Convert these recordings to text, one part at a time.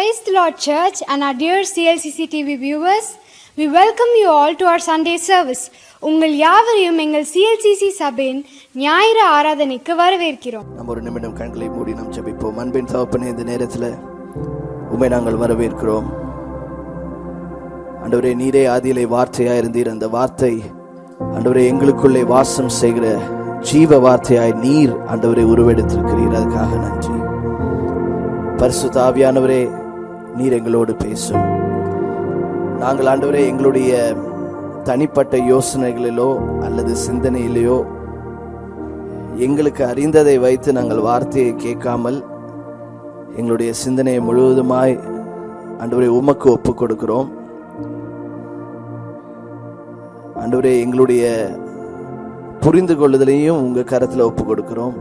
Praise the Lord Church and our dear CLCC TV viewers. We welcome you all to our Sunday service. உங்கள் யாவரையும் எங்கள் CLCC சபையின் ஞாயிறு ஆராதனைக்கு வரவேற்கிறோம். நம்ம ஒரு நிமிடம் கண்களை மூடி நாம் ஜெபிப்போம். அன்பின் தகப்பனே, இந்த நேரத்தில் உம்மை நாங்கள் வரவேற்கிறோம். ஆண்டவரே, நீரே ஆதியிலே வார்த்தையாய் இருந்தீர். அந்த வார்த்தை ஆண்டவரே எங்களுக்குள்ளே வாசம் செய்கிற ஜீவ வார்த்தையாய் நீர் ஆண்டவரே உருவெடுத்திருக்கிறீர். அதுக்காக நன்றி. பரிசுத்த ஆவியானவரே, நீர் எங்களோடு பேசும். நாங்கள் ஆண்டவரே எங்களுடைய தனிப்பட்ட யோசனைகளிலோ அல்லது சிந்தனையிலேயோ எங்களுக்கு அறிந்ததை வைத்து நாங்கள் வார்த்தையை கேட்காமல் எங்களுடைய சிந்தனையை முழுவதுமாய் ஆண்டவரே உமக்கு ஒப்பு கொடுக்கிறோம். ஆண்டவரே, எங்களுடைய புரிந்து கொள்ளுதலையும் உங்க கரத்தில் ஒப்பு கொடுக்கிறோம்.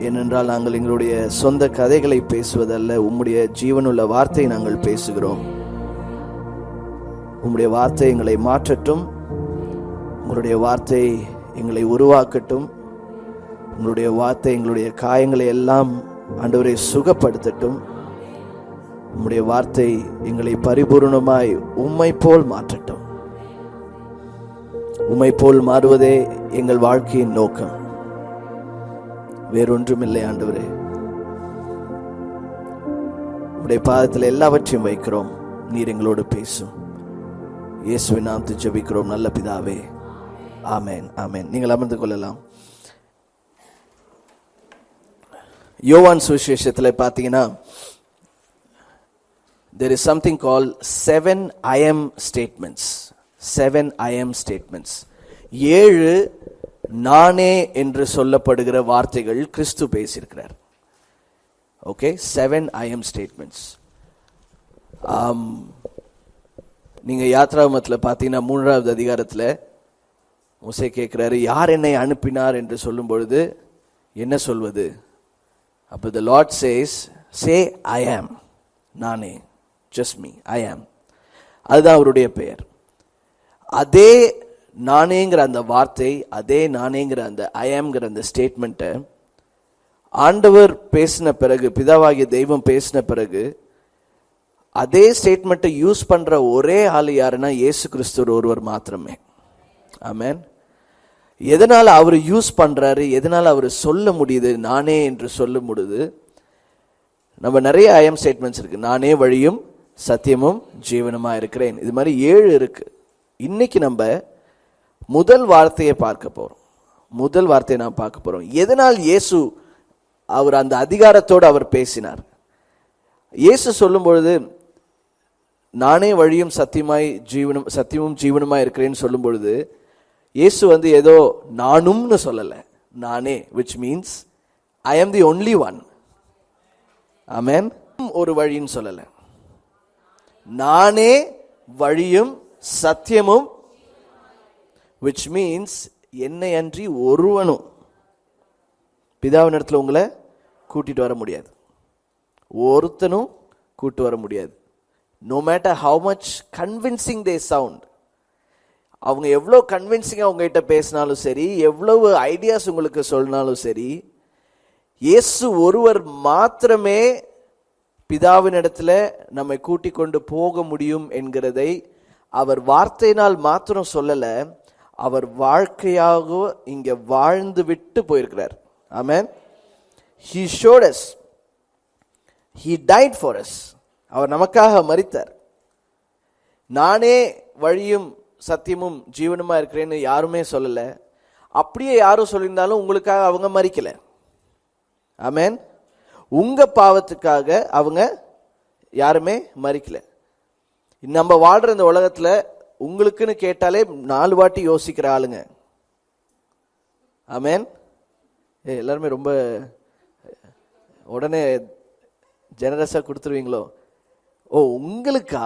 ஏனென்றால் நாங்கள் எங்களுடைய சொந்த கதைகளை பேசுவதல்ல, உம்முடைய ஜீவனுள்ள வார்த்தையை நாங்கள் பேசுகிறோம். உம்முடைய வார்த்தை எங்களை மாற்றட்டும், உங்களுடைய வார்த்தை எங்களை உருவாக்கட்டும், உங்களுடைய வார்த்தை எங்களுடைய காயங்களை எல்லாம் ஆண்டவரை சுகப்படுத்தட்டும். உம்முடைய வார்த்தை எங்களை பரிபூர்ணமாய் உம்மை போல் மாற்றட்டும். உம்மை போல் மாறுவதே எங்கள் வாழ்க்கையின் நோக்கம், வேறொன்றுமில்லை. ஆண்டவரே, உம்முடைய பாதத்தில் எல்லாவற்றையும் வைக்கிறோம். நீர் எங்களோடு பேசும். இயேசுவின் நாமத்தில் ஜெபிக்கிறோம் நல்ல பிதாவே, ஆமென், ஆமென். நீங்கள் அமர்ந்து கொள்ளலாம். யோவான் சுவிசேஷத்தில் பார்த்தீங்கன்னா, there is something called 7 I am statements. 7 I am statements. 7 நானே என்று சொல்லப்படுகிற வார்த்தைகள் கிறிஸ்து பேசியிருக்கிறார். Okay, 7 I am statements. நீங்க யாத்ராகமத்தில் பார்த்தீங்கன்னா 3வது அதிகாரத்தில் மோசே கேட்கிறாரு, யார் என்னை அனுப்பினார் என்று சொல்லும் பொழுது என்ன சொல்வது? அப்போ the Lord says, say I am. நானே, just me, I am. அதுதான் அவருடைய பெயர். அதே நானேங்கிற அந்த வார்த்தை, அதே நானேங்கிற அந்த ஐ ஆம்ங்கிற அந்த ஸ்டேட்மெண்ட்டை ஆண்டவர் பேசின பிறகு, பிதாவாகிய தெய்வம் பேசின பிறகு, அதே ஸ்டேட்மெண்ட்டை யூஸ் பண்ற ஒரே ஆள் யாருன்னா இயேசு கிறிஸ்து ஒருவர் மாத்திரமே. ஆமென். எதனால அவர் யூஸ் பண்றாரு, எதனால அவர் சொல்ல முடியுது நானே என்று சொல்ல முடியுது? நம்ம நிறைய ஐ ஆம் ஸ்டேட்மெண்ட்ஸ் இருக்கு. நானே வழியும் சத்தியமும் ஜீவனுமா இருக்கிறேன். இது மாதிரி 7 இருக்கு. இன்னைக்கு நம்ம முதல் வார்த்தையை பார்க்க போறோம். முதல் வார்த்தையை நாம் பார்க்க போறோம். எதனால் இயேசு அவர் அந்த அதிகாரத்தோடு அவர் பேசினார்? இயேசு சொல்லும் பொழுது நானே வழியும் சத்தியமும் ஜீவனுமாய் இருக்கிறேன்னு சொல்லும் பொழுது இயேசு ஏதோ நானும்னு சொல்லல, நானே, which means I am the only one. ஆமென். ஒரு வழின்னு சொல்லல, நானே வழியும் சத்தியமும், which means என்னை அன்றி ஒருவனும் பிதாவின் இடத்துல உங்களை கூட்டிட்டு வர முடியாது. ஒருத்தனும் கூட்டு வர முடியாது. no matter how much convincing they sound, அவங்க எவ்வளோ கன்வின்சிங்காக உங்ககிட்ட பேசினாலும் சரி, எவ்வளவு ஐடியாஸ் உங்களுக்கு சொன்னாலும் சரி, இயேசு ஒருவர் மாத்திரமே பிதாவின் இடத்துல நம்மை கூட்டி கொண்டு போக முடியும் என்கிறதை அவர் வார்த்தையினால் மாத்திரம் சொல்லல, அவர் வாழ்க்கையாக இங்க வாழ்ந்து விட்டு போயிருக்கிறார். ஆமென். He showed us. He died for us. அவர் நமக்காக மரித்தார். நானே வழியும் சத்தியமும் ஜீவனுமா இருக்கிறேன்னு யாருமே சொல்லல. அப்படியே யாரும் சொல்லியிருந்தாலும் உங்களுக்காக அவங்க மரிக்கல. ஆமென். உங்க பாவத்துக்காக அவங்க யாருமே மரிக்கல. நம்ம வாழ்ற இந்த உலகத்துல உங்களுக்குன்னு கேட்டாலே 4 வாட்டி யோசிக்கிற ஆளுங்க. ஆமென். எல்லாருமே ரொம்ப உடனே ஜெனரஸா கொடுத்துருவீங்களோ? ஓ, உங்களுக்கா?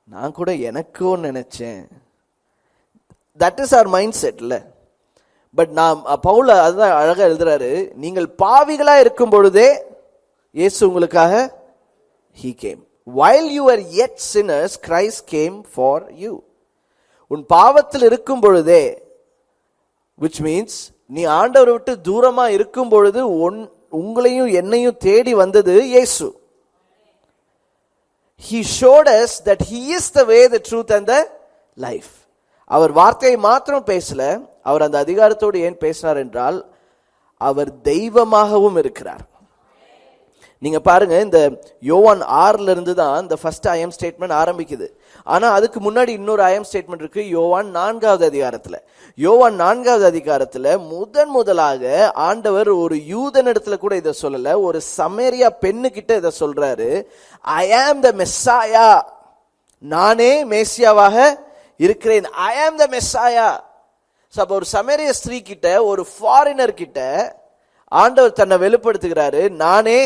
நான் கூட எனக்கோ நினைச்சேன். That is our mind set இல்ல. பட் நான் பவுல் அதுதான் அழகா எழுதுறாரு, நீங்கள் பாவிகளா இருக்கும் பொழுதே இயேசு உங்களுக்காக he came. While you were yet sinners, Christ came for you. உன் பாவத்தில் இருக்கும் பொழுதே, which means நீ ஆண்டவரை விட்டு தூரமா இருக்கும் பொழுது உங்களையும் என்னையும் தேடி வந்தது இயேசு. He showed us that he is the way, the truth and the life. அவர் வார்த்தையை மாத்திரம் பேசல, அவர் அந்த அதிகாரத்தோடு ஏன் பேசினார் என்றால் அவர் தெய்வமாகவும் இருக்கிறார். நீங்க பாருங்க, இந்த யோவான் 6 இருந்து தான் இந்த ஃபர்ஸ்ட் ஐ அம் ஸ்டேட்மெண்ட் ஆரம்பிக்குது. ஆனா அதுக்கு முன்னாடி இன்னொரு ஐ அம் ஸ்டேட்மெண்ட் இருக்கு யோவான் 4வது அதிகாரத்துல. யோவான் 4வது அதிகாரத்துல முதலாக ஆண்டவர் ஒரு யூதனிடத்துல கூட இதை சொல்லல, ஒரு சமேரியா பெண்ணு கிட்ட இதை சொல்றாரு. ஐ ஆம் த மெஸ்ஸாயா, நானே மேசியாவாக இருக்கிறேன். ஐ ஆம் த மெஸ்ஸாயா. அப்ப ஒரு சமேரிய ஸ்திரீ கிட்ட, ஒரு ஃபாரினர் கிட்ட ஆண்டவர் தன்னை வெளிப்படுத்துகிறாரு, நானே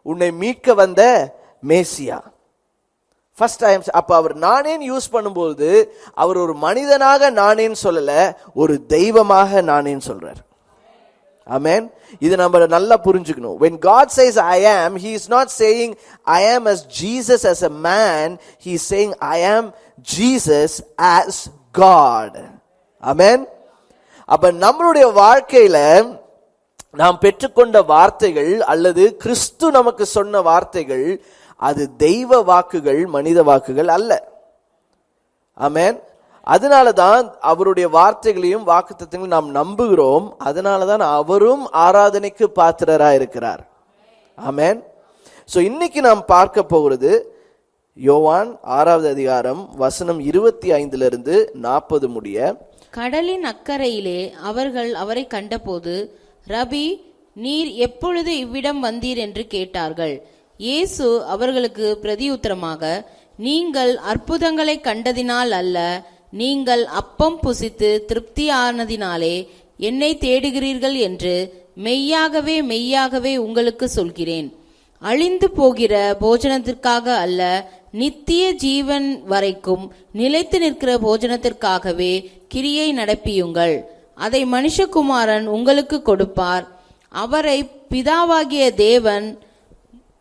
உன்னை மீட்க வந்த மேசியா. First time. அப்ப அவர் நானேன்னு யூஸ் பண்ணும்போது அவர் ஒரு மனிதனாக நானேன்னு சொல்லல, ஒரு தெய்வமாக நானேன்னு சொல்றார். ஆமென். இது நம்ம நல்லா புரிஞ்சுக்கணும். When God says I am, he is not saying I am as Jesus as a man, he is saying I am Jesus as God. ஆமென். அப்ப நம்மளுடைய வாழ்க்கையில நாம் பெற்றுக்கொண்ட வார்த்தைகள் அல்லது கிறிஸ்து நமக்கு சொன்ன வார்த்தைகள் அது தெய்வ வாக்குகள், மனித வாக்குகள் அல்ல. ஆமென். அதனாலதான் அவருடைய வார்த்தைகளையும் வாக்குத்தத்தங்களையும் நாம் நம்புகிறோம். அதனாலதான் அவரும் ஆராதனைக்கு பாத்திரராக இருக்கிறார். ஆமென். சோ இன்னைக்கு நாம் பார்க்க போகிறது யோவான் 6வது அதிகாரம் வசனம் 25 40 முடிய. கடலின் அக்கறையிலே அவர்கள் அவரை கண்டபோது, ரபி, நீர் எப்பொழுது இவ்விடம் வந்தீர் என்று கேட்டார்கள். இயேசு அவர்களுக்கு பிரதியுத்தரமாக, நீங்கள் அற்புதங்களை கண்டதினால் அல்ல, நீங்கள் அப்பம் புசித்து திருப்தியானதினாலே என்னை தேடுகிறீர்கள் என்று மெய்யாகவே மெய்யாகவே உங்களுக்கு சொல்கிறேன். அழிந்து போகிற போஜனத்திற்காக அல்ல, நித்திய ஜீவன் வரைக்கும் நிலைத்து நிற்கிற போஜனத்திற்காகவே கிரியை நடப்பியுங்கள். அதை மனுஷகுமாரன் உங்களுக்கு கொடுப்பார். அவரை பிதாவாகிய தேவன்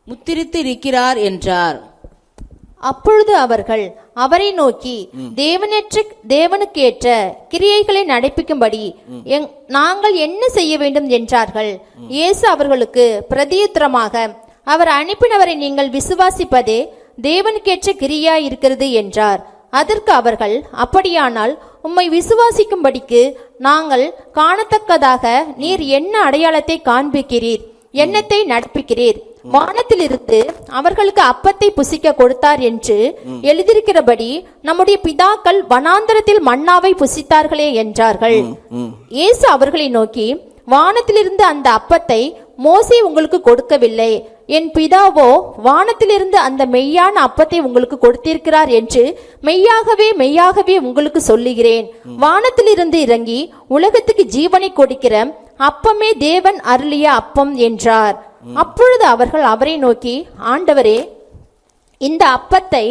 முத்திரித்து இருக்கிறார் என்றார். அப்பொழுது அவர்கள் அவரை நோக்கி, தேவனுக்கேற்ற கிரியைகளை நடப்பிக்கும்படி நாங்கள் என்ன செய்ய வேண்டும் என்றார்கள். இயேசு அவர்களுக்கு பிரதியுத்தரமாக, அவர் அனுப்பினவரை நீங்கள் விசுவாசிப்பதே தேவனுக்கேற்ற கிரியா இருக்கிறது என்றார். அதற்கு அவர்கள், அப்படியானால் உம்மை விசுவாசிக்கும்படிக்கு நாங்கள் காணத்தக்கதாக நீர் என்ன அடையாளத்தை காண்பிக்கிறீர், என்னத்தை நடப்பிக்கிறீர்? வானத்திலிருந்து அவர்களுக்கு அப்பத்தை புசிக்க கொடுத்தார் என்று எழுதியிருக்கிறபடி நம்முடைய பிதாக்கள் வனாந்தரத்தில் மன்னாவை புசித்தார்களே என்றார்கள். இயேசு அவர்களை நோக்கி, வானத்திலிருந்து அந்த அப்பத்தை மோசே உங்களுக்கு கொடுக்கவில்லை, என் பிதாவோ வானத்திலிருந்து அந்த மெய்யான அப்பத்தை உங்களுக்கு கொடுத்திருக்கிறார் என்று மெய்யாகவே மெய்யாகவே உங்களுக்கு சொல்லுகிறேன். வானத்திலிருந்து இறங்கி உலகத்துக்கு ஜீவனை கொடுக்கிற அப்பமே தேவன் அருளிய அப்பம் என்றார். அப்பொழுது அவர்கள் அவரை நோக்கி, ஆண்டவரே, இந்த அப்பத்தை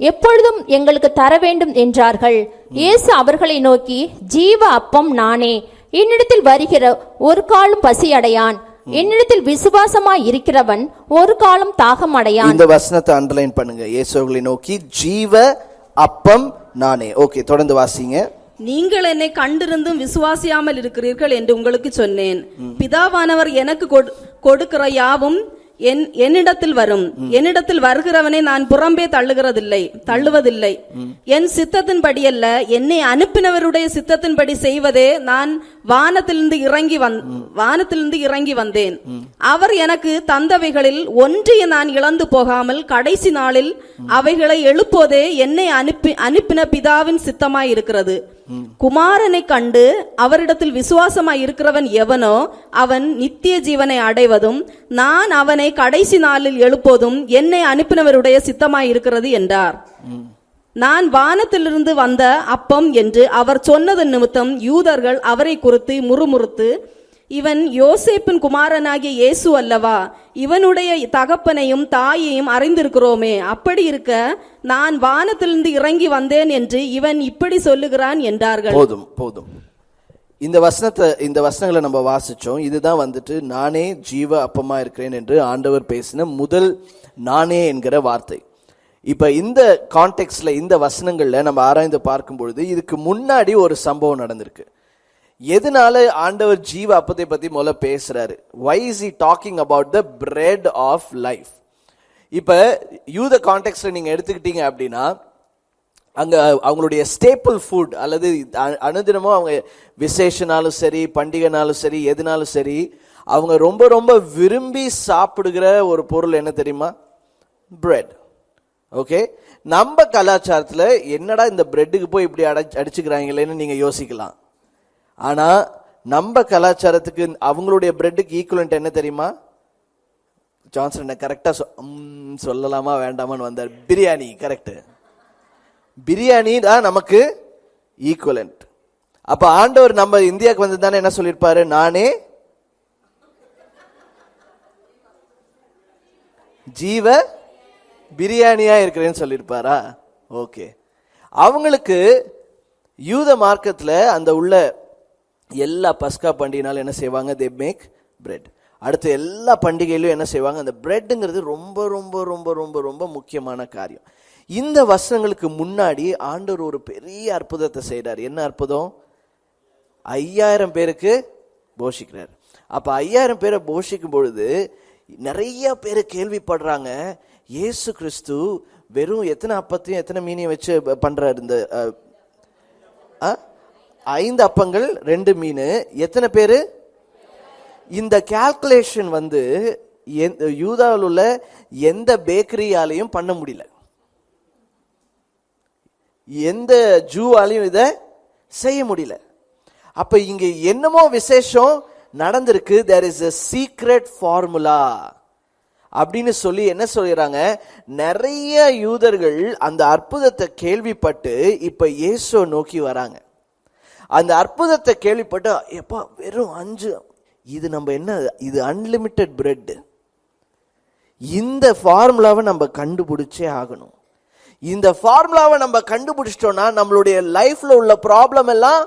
எப்பொழுதும் எங்களுக்கு தர வேண்டும் என்றார்கள். இயேசு அவர்களை நோக்கி, ஜீவ அப்பம் நானே. என்னிடத்தில் வருகிற ஒரு காலும் பசி அடையான், என்னிடத்தில் விசுவாசமாய் இருக்கிறவன் ஒரு காலம் தாகம் அடையான். இந்த வசனத்தை அண்டர்லைன் பண்ணுங்க. இயேசு அவர்களை நோக்கி, ஜீவ அப்பம் நானே. ஓகே, தொடர்ந்து வாசிங்க. நீங்கள் என்னை கண்டிருந்தும் விசுவாசியாமல் இருக்கிறீர்கள் என்று உங்களுக்கு சொன்னேன். பிதாவானவர் எனக்கு கொடுக்கிற யாவும் என்னிடத்தில் வரும். என்னிடத்தில் வருகிறவனை நான் புறம்பே தள்ளுவதில்லை. என் சித்தத்தின்படி அல்ல, என்னை அனுப்பினவருடைய சித்தத்தின்படி செய்வதே நான் வானத்திலிருந்து இறங்கி வந்தேன். அவர் எனக்கு தந்தவைகளில் ஒன்றையும் நான் இழந்து போகாமல் கடைசி நாளில் அவைகளை எழுப்போதே என்னை அனுப்பின பிதாவின் சித்தமாய் இருக்கிறது. குமாரனை கண்டு அவரிடத்தில் விசுவாசமாய் இருக்கிறவன் எவனோ அவன் நித்திய ஜீவனை அடைவதும் நான் அவனை கடைசி நாளில் எழுப்போதும் என்னை அனுப்பினவருடைய சித்தமாய் இருக்கிறது என்றார். நான் வானத்திலிருந்து வந்த அப்பம் என்று அவர் சொன்னது நிமித்தம் யூதர்கள் அவரை குறித்து முறுமுறுத்து, இவன் யோசேப்பின் குமாரனாகிய இயேசு அல்லவா? இவனுடைய தகப்பனையும் தாயையும் அறிந்திருக்கிறோமே. அப்படி இருக்க நான் வானத்திலிருந்து இறங்கி வந்தேன் என்று இவன் இப்படி சொல்லுகிறான் என்றார்கள். போதும். இந்த வசனங்களை நம்ம வாசிச்சோம். இதுதான் வந்துட்டு நானே ஜீவ அப்பமா இருக்கிறேன் என்று ஆண்டவர் பேசின முதல் நானே என்கிற வார்த்தை. இப்ப இந்த கான்டெக்ட்ல, இந்த வசனங்கள்ல நம்ம ஆராய்ந்து பார்க்கும் பொழுது இதுக்கு முன்னாடி ஒரு சம்பவம் நடந்திருக்கு. எதனால ஆண்டவர் ஜீவ அப்பத்தை பத்தி முதல்ல பேசுறாரு? why is he talking about the bread of life? இப்ப யூத கான்டெக்ஸ்ட்ல நீங்க எடுத்துக்கிட்டீங்க அப்படின்னா, அங்க அவங்களுடைய ஸ்டேபிள் ஃபுட் அல்லது அனுதினமும் அவங்க விசேஷனாலும் சரி, பண்டிகைனாலும் சரி, எதுனாலும் சரி, அவங்க ரொம்ப ரொம்ப விரும்பி சாப்பிடுகிற ஒரு பொருள் என்ன தெரியுமா? பிரெட். ஓகே, நம்ம கலாச்சாரத்துல என்னடா இந்த பிரெட்டுக்கு போய் இப்படி அடிச்சுக்கிறாங்களேன்னு நீங்க யோசிக்கலாம். ஆனா நம்ம கலாச்சாரத்துக்கு அவங்களுடைய பிரெட்டுக்கு ஈக்குவலன்ட் என்ன தெரியுமா? ஜான்சன் என்ன கரெக்டா சொல்லலாமா வேண்டாமான்னு வந்தார். பிரியாணி. கரெக்ட், பிரியாணி தான் நமக்கு ஈக்குவலன்ட். அப்ப ஆண்டவர் நம்ம இந்தியாவுக்கு வந்து தானே என்ன சொல்லியிருப்பாரு? நானே ஜீவ பிரியாணியா இருக்கிறேன்னு சொல்லியிருப்பாரா? ஓகே, அவங்களுக்கு யூத மார்க்கத்துல அந்த உள்ள எல்லா பஸ்கா பண்டிகைனாலும் என்ன செய்வாங்க? They make bread. அடுத்து எல்லா பண்டிகையிலும் என்ன செய்வாங்க? அந்த பிரெட்ங்கிறது ரொம்ப ரொம்ப ரொம்ப ரொம்ப ரொம்ப முக்கியமான காரியம். இந்த வசனங்களுக்கு முன்னாடி ஆண்டவர் ஒரு பெரிய அற்புதத்தை செய்றார். என்ன அற்புதம்? 5000 பேருக்கு போஷிக்கிறார். அப்ப 5000 பேரை போஷிக்கும் பொழுது நிறைய பேர் கேள்விப்படுறாங்க, இயேசு கிறிஸ்து வெறும் எத்தனை அப்பத்தையும் எத்தனை மீனையும் வச்சு பண்றாரு? இந்த 5 அப்பங்கள் 2 மீன், எத்தனை பேரு? இந்த கால்குலேஷன் வந்து யூதாவில் உள்ள எந்த பேக்கரியாலையும் பண்ண முடியல, எந்த ஜூவாலையும் இதை செய்ய முடியல. அப்ப இங்க என்னமோ விசேஷம் நடந்திருக்கு. there is a secret formula அப்படின்னு சொல்லி என்ன சொல்றாங்க? நிறைய யூதர்கள் அந்த அற்புதத்தை கேள்விப்பட்டு இப்ப இயேசுவை நோக்கி வராங்க. அந்த அற்புதத்தை கேள்விப்பட்டு, எப்பா வெறும் 5, இது நம்ம என்ன, இது அன்லிமிட்டெட் பிரெட், இந்த ஃபார்முலாவை நம்ம கண்டுபிடிச்சே ஆகணும். இந்த ஃபார்முலாவை நம்ம கண்டுபிடிச்சிட்டோம்னா நம்மளுடைய லைஃப்ல உள்ள ப்ராப்ளம் எல்லாம்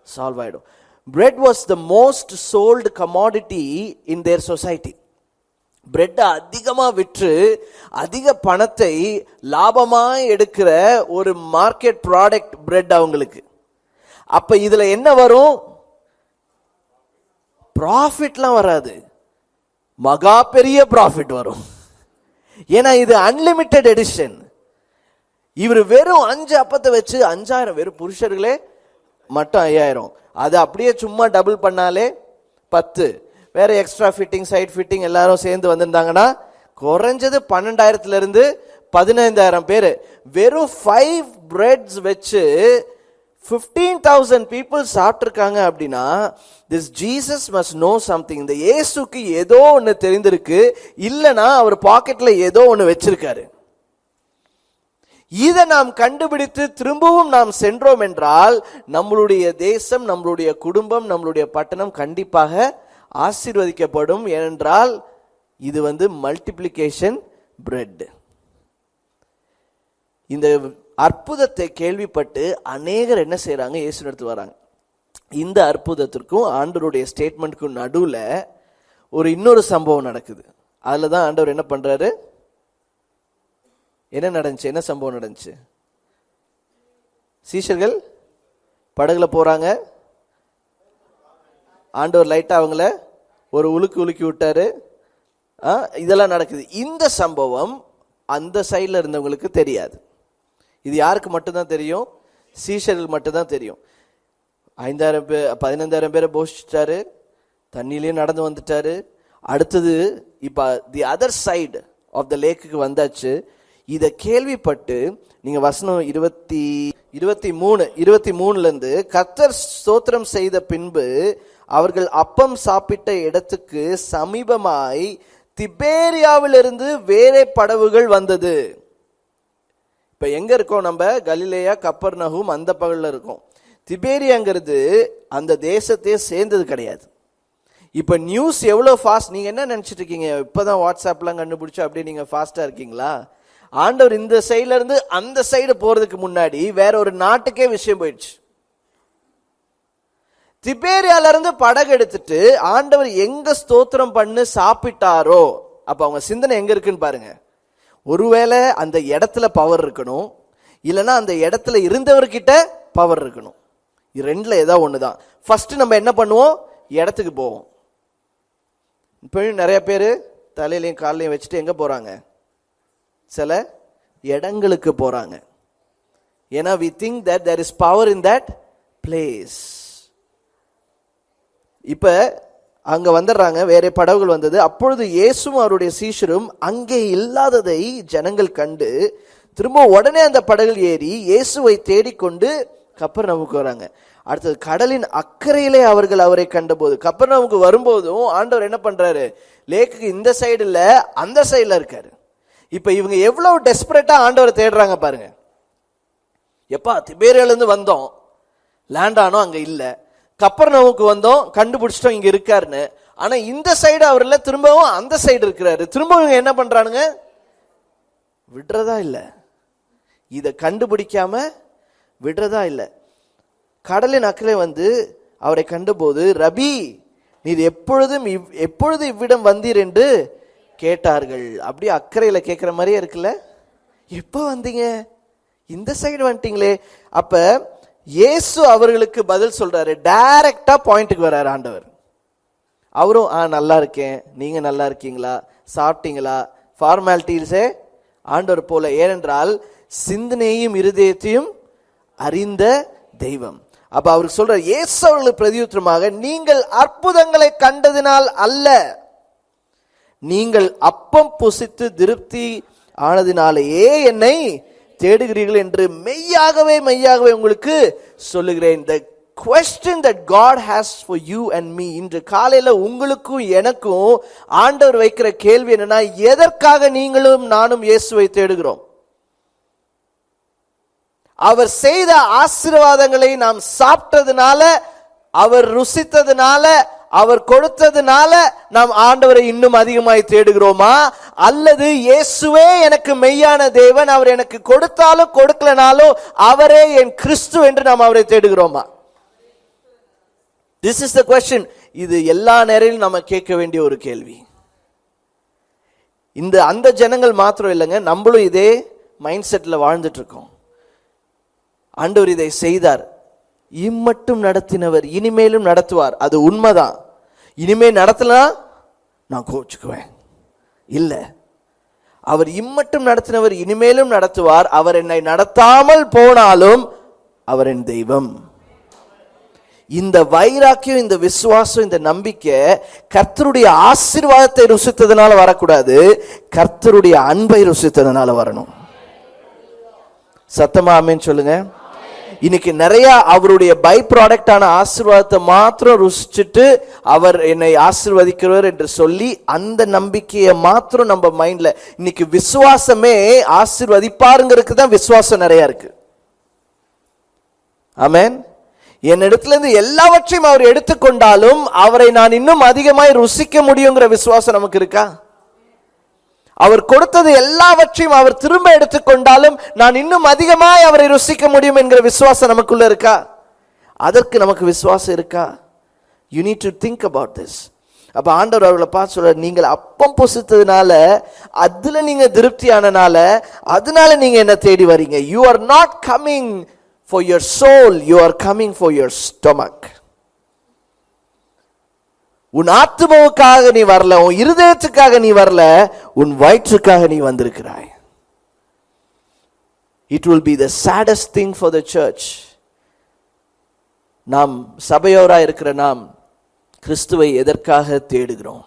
சால்வ் ஆயிடும். Bread was the most sold commodity in their society. Bread அதிகமா விற்று அதிக பணத்தை லாபமா எடுக்கிற ஒரு மார்க்கெட் ப்ராடக்ட் பிரெட் அவங்களுக்கு. அப்ப இதுல என்ன வரும்? ப்ராஃபிட்லாம் வராது, மகா பெரிய ப்ராஃபிட் வரும். ஏன்னா இது அன்லிமிட்டெட் எடிஷன். இவர் வெறும் 5 அப்பத்தை வச்சு 5000, வெறும் புருஷர்களே மட்டும் 5000, அது அப்படியே சும்மா டபுள் பண்ணாலே 10, வேற எக்ஸ்ட்ரா ஃபிட்டிங், சைட் ஃபிட்டிங் எல்லாரும் சேர்ந்து வந்திருந்தாங்கன்னா குறைஞ்சது 12,000 இருந்து 15,000 பேர். வெறும் 5 பிரெட்ஸ் வச்சு 15,000 பீப்புள் சாப்பிட்டிருக்காங்க. அப்படின்னா this Jesus must know something. இந்த இயேசுக்கு ஏதோ ஒன்று தெரிந்திருக்கு, இல்லைன்னா அவர் பாக்கெட்ல ஏதோ ஒன்று வச்சிருக்காரு. இதை நாம் கண்டுபிடித்து திரும்பவும் நாம் சென்றோம் என்றால் நம்மளுடைய தேசம், நம்மளுடைய குடும்பம், நம்மளுடைய பட்டணம் கண்டிப்பாக ஆசீர்வதிக்கப்படும். ஏனென்றால் இது வந்து மல்டிப்ளிகேஷன் பிரெட். இந்த அற்புதத்தை கேள்விப்பட்டு அநேகர் என்ன செய்யறாங்க? இயேசு எடுத்து வராங்க. இந்த அற்புதத்திற்கும் ஆண்டவருடைய ஸ்டேட்மெண்ட்டுக்கும் நடுவுல ஒரு இன்னொரு சம்பவம் நடக்குது. அதுல தான் ஆண்டவர் என்ன பண்றாரு? என்ன நடந்துச்சு? என்ன சம்பவம் நடந்துச்சு? சீஷர்கள் படகுல போறாங்க, ஆண்டவர் லைட்டா அவங்கள ஒரு உலுக்கி விட்டாரு. இதெல்லாம் நடக்குது. இந்த சம்பவம் அந்த சைட்ல இருந்தவங்களுக்கு தெரியாது. இது யாருக்கு மட்டும்தான் தெரியும்? சீஷர்கள் மட்டும்தான் தெரியும். 5000 பேர் 15,000 பேரை போஷிச்சிட்டாரு, தண்ணியிலையும் நடந்து வந்துட்டாரு. அடுத்தது இப்ப the other side of the லேக்குக்கு வந்தாச்சு. இதை கேள்விப்பட்டு நீங்க வசனம் 23 இருந்து, கர்த்தர் ஸ்தோத்திரம் செய்த பின்பு அவர்கள் அப்பம் சாப்பிட்ட இடத்துக்கு சமீபமாய் திபேரியாவிலிருந்து வேறே படகுகள் வந்தது. இப்ப எங்க இருக்கோம் நம்ம? கலிலேயா, கப்பர்நகூம் அந்த பகுதியில் இருக்கோம். திபேரியாங்கிறது அந்த தேசத்தையே சேர்ந்தது கிடையாது. இப்ப நியூஸ் எவ்வளவு ஃபாஸ்ட்! நீங்க என்ன நினைச்சிட்டு இருக்கீங்க? இப்பதான் வாட்ஸ்அப்லாம் கண்டுபிடிச்சு அப்படியே நீங்க ஃபாஸ்டா இருக்கீங்களா? ஆண்டவர் இந்த சைட்ல இருந்து அந்த சைடு போறதுக்கு முன்னாடி வேற ஒரு நாட்டுக்கே விஷயம் போயிடுச்சு. திபேரியால இருந்து படகு எடுத்துட்டு ஆண்டவர் எங்க ஸ்தோத்திரம் பண்ணு சாப்பிட்டாரோ, அப்ப அவங்க சிந்தனை எங்க இருக்குன்னு பாருங்க. ஒருவேளை அந்த இடத்துல பவர் இருக்கணும், இல்லைன்னா அந்த இடத்துல இருந்தவர்கிட்ட பவர் இருக்கணும். இது ரெண்டுல ஏதாவது ஒண்ணுதான். ஃபர்ஸ்ட் நம்ம என்ன பண்ணுவோம்? இடத்துக்கு போவோம். இப்பயும் நிறைய பேர் தலையிலையும் காலையும் வச்சுட்டு எங்க போறாங்க? சில இடங்களுக்கு போறாங்க. ஏன்னா we think that there is power in that place. இப்ப அங்க வந்துடுறாங்க, வேற படகுகள் வந்தது. அப்பொழுது இயேசுவும் அவருடைய சீஷரும் அங்கே இல்லாததை ஜனங்கள் கண்டு திரும்ப உடனே அந்த படகில் ஏறி இயேசுவை தேடிக்கொண்டு கப்பர்நகமுக்கு வராங்க. அடுத்தது கடலின் அக்கறையிலே அவர்கள் அவரை கண்டபோது, கப்பர்நகமுக்கு வரும்போதும் ஆண்டவர் என்ன பண்றாரு? லேக்குக்கு இந்த சைடு இல்ல, அந்த சைடுல இருக்காரு. இப்ப இவங்க எவ்வளவு டெஸ்பரேட்டா ஆண்டவரை தேடுறாங்க பாருங்க. எப்பா திபேரியால இருந்து வந்தோம், லேண்ட் ஆனோம், அங்க இல்ல. கப்பர்நகமுக்கு வந்தோம், கண்டுபிடிச்சிட்டோம் இங்க இருக்காருன்னு. ஆனா இந்த சைடு அவர் இல்ல, திரும்பவும் அந்த சைடு இருக்கிறாரு. திரும்பவும் இவங்க என்ன பண்றானுங்க? விடுறதா இல்ல, இத கண்டுபிடிக்காம விடுறதா இல்ல. கடலின் அக்கறை வந்து அவரை கண்டபோது, ரபி நீர் எப்பொழுது இவ்விடம் வந்தீர் என்று கேட்டார்கள். அப்படியே அக்கறையில கேட்கிற மாதிரியே இருக்குல்ல. எப்ப வந்தீங்க? இந்த சைடு வந்துட்டீங்களே. அப்ப இயேசு அவர்களுக்கு பதில் சொல்றாரு. டைரக்டா பாயிண்ட்டுக்கு வர்றாரு ஆண்டவர். அவரும் நல்லா இருக்கேன், நீங்க நல்லா இருக்கீங்களா, சாப்பிட்டீங்களா, ஃபார்மாலிட்டிஸே ஆண்டவர் போல. ஏனென்றால் சிந்தனையும் இருதயத்தையும் அறிந்த தெய்வம். அப்ப அவருக்கு சொல்ற, இயேசு அவர்களுக்கு பிரதியுத்தரமாக, நீங்கள் அற்புதங்களை கண்டதினால் அல்ல, நீங்கள் அப்பம் புசித்து திருப்தி ஆனதினாலேயே என்னை தேடுகிறீர்கள் என்று மெய்யாகவே உங்களுக்கு சொல்லுகிறேன். The question that God has for you and me, இன்று காலையில உங்களுக்கும் எனக்கும் ஆண்டவர் வைக்கிற கேள்வி என்னன்னா, எதற்காக நீங்களும் நானும் இயேசுவை தேடுகிறோம்? அவர் செய்த ஆசீர்வாதங்களை நாம் சாப்பிட்டதுனால, அவர் ருசித்ததுனால, அவர் கொடுத்ததுனால நாம் ஆண்டவரை இன்னும் அதிகமாய் தேடுகிறோமா? அல்லது இயேசுவே எனக்கு மெய்யான தேவன், அவர் எனக்கு கொடுத்தாலும் கொடுக்கலனாலும் அவரே என் கிறிஸ்து என்று நாம் அவரை தேடுகிறோமா? This is the question. இது எல்லா நேரத்திலும் நம்ம கேட்க வேண்டிய ஒரு கேள்வி. அந்த ஜனங்கள் மாத்திரம் இல்லைங்க, நம்மளும் இதே மைண்ட் செட்ல வாழ்ந்துட்டு இருக்கோம். ஆண்டவர் இதை செய்தார், இம்மட்டும் நடத்தினவர் இனிமேலும் நடத்துவார். அது உண்மைதான். இனிமே நடத்தலாம் நான் கோச்சுக்குவேன் இல்ல. அவர் இம்மட்டும் நடத்தினவர் இனிமேலும் நடத்துவார். அவர் என்னை நடத்தாமல் போனாலும் அவர் என் தெய்வம். இந்த வைராக்கியம், இந்த விசுவாசம், இந்த நம்பிக்கை கர்த்தருடைய ஆசீர்வாதத்தை ருசித்ததுனால வரக்கூடாது, கர்த்தருடைய அன்பை ருசித்ததுனால வரணும். சத்தமா ஆமென் சொல்லுங்க. இன்னைக்கு நிறைய அவருடைய பை ப்ராடக்டான ஆசீர்வாதத்தை மாத்திரம் ருசிச்சுட்டு அவர் என்னை ஆசீர்வதிக்கிறவர் என்று சொல்லி அந்த நம்பிக்கையை மாத்திரம் நம்ம மைண்ட்ல, இன்னைக்கு விசுவாசமே ஆசீர்வதிப்பாருங்கிறதுக்கு தான் விசுவாசம் நிறைய இருக்கு. ஆமென். என்னிடத்துல இருந்து எல்லாவற்றையும் அவர் எடுத்துக்கொண்டாலும் அவரை நான் இன்னும் அதிகமாய் ருசிக்க முடியுங்கிற விசுவாசம் நமக்கு இருக்கா? அவர் கொடுத்தது எல்லாவற்றையும் அவர் திரும்ப எடுத்துக்கொண்டாலும் நான் இன்னும் அதிகமாய் அவரை ருசிக்க முடியும் என்கிற விசுவாசம் நமக்குள்ள இருக்கா? அதற்கு நமக்கு விசுவாசம் இருக்கா? You need to think about this. அப்ப ஆண்டவர் அவர்களை பார்த்து சொல்ற, நீங்கள் அப்பம் புசித்ததுனால, அதுல நீங்க திருப்தி ஆனனால, அதனால நீங்க என்ன தேடி வரீங்க. You are not coming for your soul, you are coming for your stomach. உன் ஆத்துமாவுக்காக நீ வரல, உன் இருதயத்துக்காக நீ வரல, உன் வயிற்றுக்காக நீ வந்திருக்கிறாய். It will be the saddest thing for the church. நாம் சபையோராய் இருக்கிற நாம் கிறிஸ்துவை எதற்காக தேடுகிறோம்?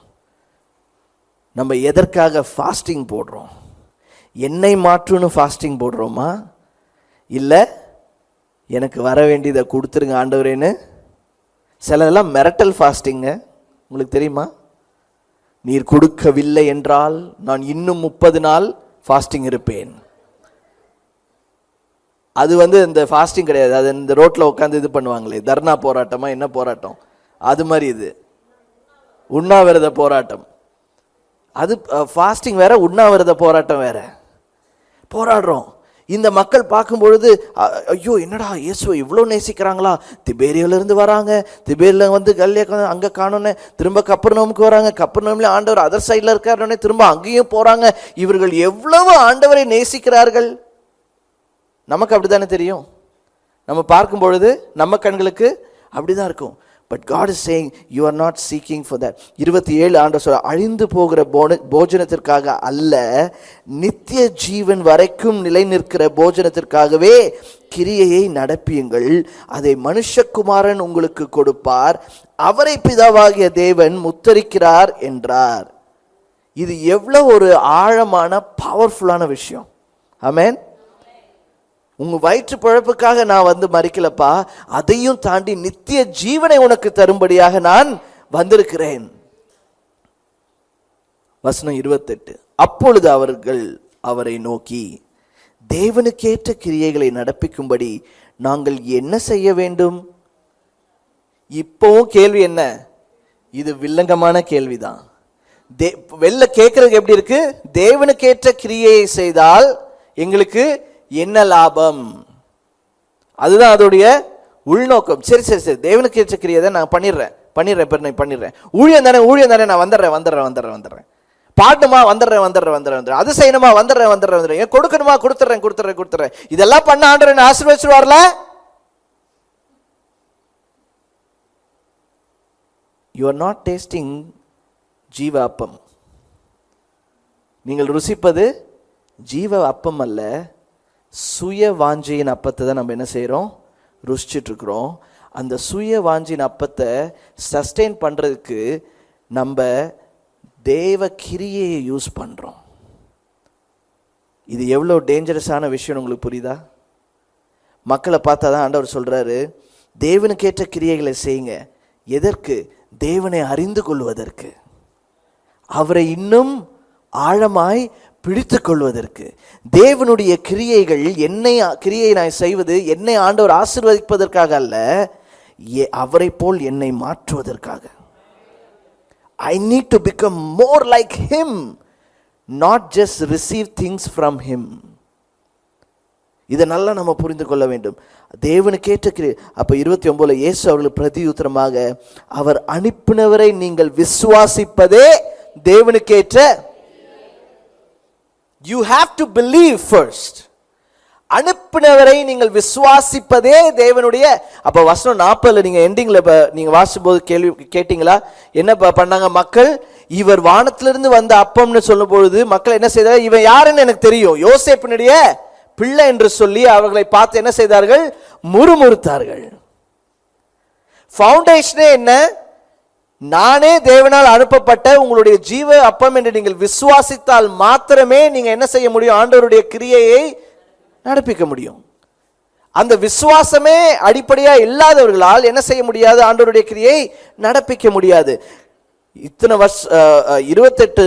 நம்ம எதற்காக ஃபாஸ்டிங் போடுறோம்? என்னை மாற்றுன்னு ஃபாஸ்டிங் போடுறோமா? இல்ல எனக்கு வர வேண்டியதை கொடுத்துருங்க ஆண்டவரேன்னு? சிலதெல்லாம் மிரட்டல் ஃபாஸ்டிங்க, உங்களுக்கு தெரியுமா? நீர் கொடுக்கவில்லை என்றால் நான் இன்னும் 30 நாள் ஃபாஸ்டிங் இருப்பேன். அது இந்த ஃபாஸ்டிங் கிடையாது, அது இந்த ரோட்ல உட்காந்து இது பண்ணுவாங்களே, தர்ணா போராட்டமா என்ன போராட்டம், அது மாதிரி இது உண்ணாவிரத போராட்டம். அது ஃபாஸ்டிங் வேற, உண்ணாவிரத போராட்டம் வேற. போராடுறோம். இந்த மக்கள் பார்க்கும் பொழுது, ஐயோ என்னடா இயேசுவை இவ்வளோ நேசிக்கிறாங்களா, திபேரியிலிருந்து வராங்க, திபேரியில் கல்லியா அங்கே காணோன்னே திரும்ப கப்பர்நகமுக்கு வராங்க, கப்பர்நகம்ல ஆண்டவர் அதர் சைடில் இருக்காருன்னே திரும்ப அங்கேயும் போகிறாங்க. இவர்கள் எவ்வளவு ஆண்டவரை நேசிக்கிறார்கள். நமக்கு அப்படித்தானே தெரியும். நம்ம பார்க்கும் பொழுது நம்ம கண்களுக்கு அப்படிதான் இருக்கும். But God is saying you are not seeking for that. 27 ஆண்டு சொல்ல, அழிந்து போகிற போஜனத்திற்காக அல்ல, நித்திய ஜீவன் வரைக்கும் நிலை நிற்கிற போஜனத்திற்காகவே கிரியையை நடப்பியுங்கள். அதை மனுஷகுமாரன் உங்களுக்கு கொடுப்பார், அவரை பிதாவாகிய தேவன் முத்தரிக்கிறார் என்றார். இது எவ்வளவு ஒரு ஆழமான பவர்ஃபுல்லான விஷயம். ஆமென். உங்க வயிற்று பழப்புக்காக நான் வந்து மறிக்கலப்பா, அதையும் தாண்டி நித்திய ஜீவனை உனக்கு தரும்படியாக நான் வந்திருக்கிறேன். வசனம் 28. அப்பொழுது அவர்கள் அவரை நோக்கி, தேவனுக்கேற்ற கிரியைகளை நடப்பிக்கும்படி நாங்கள் என்ன செய்ய வேண்டும்? இப்போவும் கேள்வி என்ன? இது வில்லங்கமான கேள்விதான். வெளில கேட்கறதுக்கு எப்படி இருக்கு? தேவனுக்கேற்ற கிரியையை செய்தால் எங்களுக்கு என்ன லாபம்? அதுதான் அதோடைய உள்நோக்கம். சரி சரி சரி, தேவனுக்கு ஏற்ற கிரியை தான் நான் பண்ணிடுறேன். ஊழியம் தானே, நான் வந்துடுறேன். பாட்டுமா, வந்துடுறேன். அது செய்யணுமா, வந்துடுறேன். ஏன் கொடுக்கணுமா, கொடுத்துறேன். இதெல்லாம் பண்ண ஆண்டவர் என்ன ஆசீர்வதிச்சுவார்ல? You are not tasting ஜீவ அப்பம். நீங்கள் ருசிப்பது ஜீவ அப்பம் அல்ல, சுய வாஞ்சையின் அப்பத்தை தான் நம்ம என்ன செய்கிறோம்? ருசிச்சுட்டு இருக்கிறோம். அந்த சுய வாஞ்சியின் அப்பத்தை சஸ்டெயின் பண்ணுறதுக்கு நம்ம தேவ கிரியையை யூஸ் பண்ணுறோம். இது எவ்வளோ டேஞ்சரஸான விஷயம் உங்களுக்கு புரியுதா? மக்களை பார்த்தா தான் ஆண்டவர் சொல்கிறாரு, தேவனுக்கேற்ற கிரியைகளை செய்யுங்க. எதற்கு? தேவனை அறிந்து கொள்வதற்கு, அவரை இன்னும் ஆழமாய் பிடித்து கொள்வதற்கு. தேவனுடைய கிரியைகள், கிரியை நான் செய்வது என்னை ஆண்டவர் ஆசீர்வதிப்பதற்காக அல்ல, அவரை போல் என்னை மாற்றுவதற்காக. I need to become more like him, not just receive things from him. இதை நல்லா நம்ம புரிந்து கொள்ள வேண்டும். தேவனுக்கேற்ற கிரியை. அப்ப 29 இயேசு அவர்கள் பிரதியுத்தரமாக, அவர் அனுப்பினவரை நீங்கள் விசுவாசிப்பதே தேவனுக்கேற்ற. You have to believe first. அனுப்பினவரை நீங்கள் விசுவாசிப்பதே தேவனுடைய. அப்ப வசனம் 40 நீங்க எண்டிங்ல நீங்க வாசிக்கும்போது கேள்வி கேட்டீங்களா? என்ன பண்ணாங்க மக்கள்? இவர் வானத்திலிருந்து வந்த அப்பம்னு சொல்லும் பொழுது மக்கள் என்ன செய்தார்கள்? இவன் யாருன்னு எனக்கு தெரியும், யோசேப்பினுடைய பிள்ளை என்று சொல்லி அவர்களை பார்த்து என்ன செய்தார்கள்? முறுமுறுத்தார்கள். ஃபவுண்டேஷனே என்ன? நானே தேவனால் அனுப்பப்பட்ட உங்களுடைய ஜீவ அப்பம் என்று நீங்கள் விசுவாசித்தால் மாத்திரமே நீங்க என்ன செய்ய முடியும்? ஆண்டவருடைய கிரியையை நடப்பிக்க முடியும். அந்த விசுவாசமே அடிப்படையா இல்லாதவர்களால் என்ன செய்ய முடியாது? ஆண்டவருடைய கிரியை நடப்பிக்க முடியாது. இத்தனை 28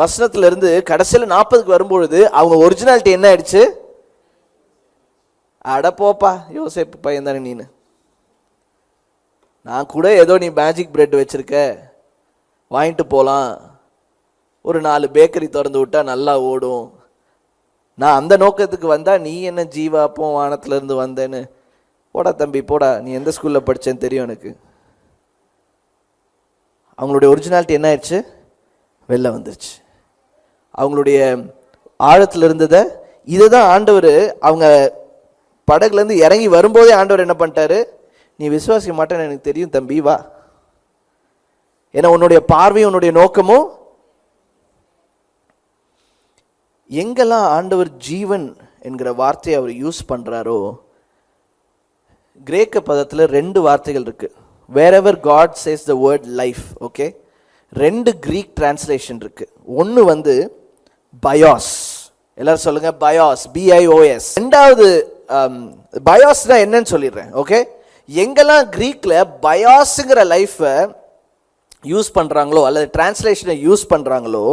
வசனத்துல இருந்து கடைசியில் 40க்கு வரும்பொழுது அவங்க ஒரிஜினாலிட்டி என்ன ஆயிடுச்சு? அட போப்பா, யோசேப்பு பையன் தானே நீனு, நான் கூட ஏதோ நீ மேஜிக் பிரெட் வச்சிருக்க, வாங்கிட்டு போகலாம், ஒரு 4 பேக்கரி திறந்து விட்டா நல்லா ஓடும், நான் அந்த நோக்கத்துக்கு வந்தா நீ என்ன ஜீவாப்பம் வானத்துல இருந்து வந்தேன்னு? போடா தம்பி போடா, நீ எந்த ஸ்கூல்ல படிச்சேன்னு தெரியும் எனக்கு. அவங்களுடைய ஒரிஜினாலிட்டி என்ன ஆயிடுச்சு? வெளில வந்துருச்சு. அவங்களுடைய ஆழத்தில் இருந்ததை இதை தான் ஆண்டவர் அவங்க படகுலேருந்து இறங்கி வரும்போதே ஆண்டவர் என்ன பண்ணிட்டாரு? நீ விசுவாசிக்க மாட்டேன்னு எனக்கு தெரியும் தம்பி, வா. ஏன்னா உன்னுடைய பார்வையும் உன்னுடைய நோக்கமும் எங்கெல்லாம் ஆண்டவர் ஜீவன் என்கிற வார்த்தையை அவர் யூஸ் பண்றாரோ, கிரேக்க பதத்தில் 2 வார்த்தைகள் இருக்கு. wherever God says the word life, okay, 2 Greek translation இருக்கு. ஒன்னு வந்து பயோஸ், எல்லாரும் சொல்லுங்க பயோஸ், BIOS. ரெண்டாவது பயோஸ்னா என்னன்னு சொல்லிடுறேன். ஓகே, எங்கெல்லாம் கிரீக்ல பயோஸ்ங்கிற லைஃபை யூஸ் பண்றாங்களோ அல்லது டிரான்ஸ்லேஷனை யூஸ் பண்றாங்களோ,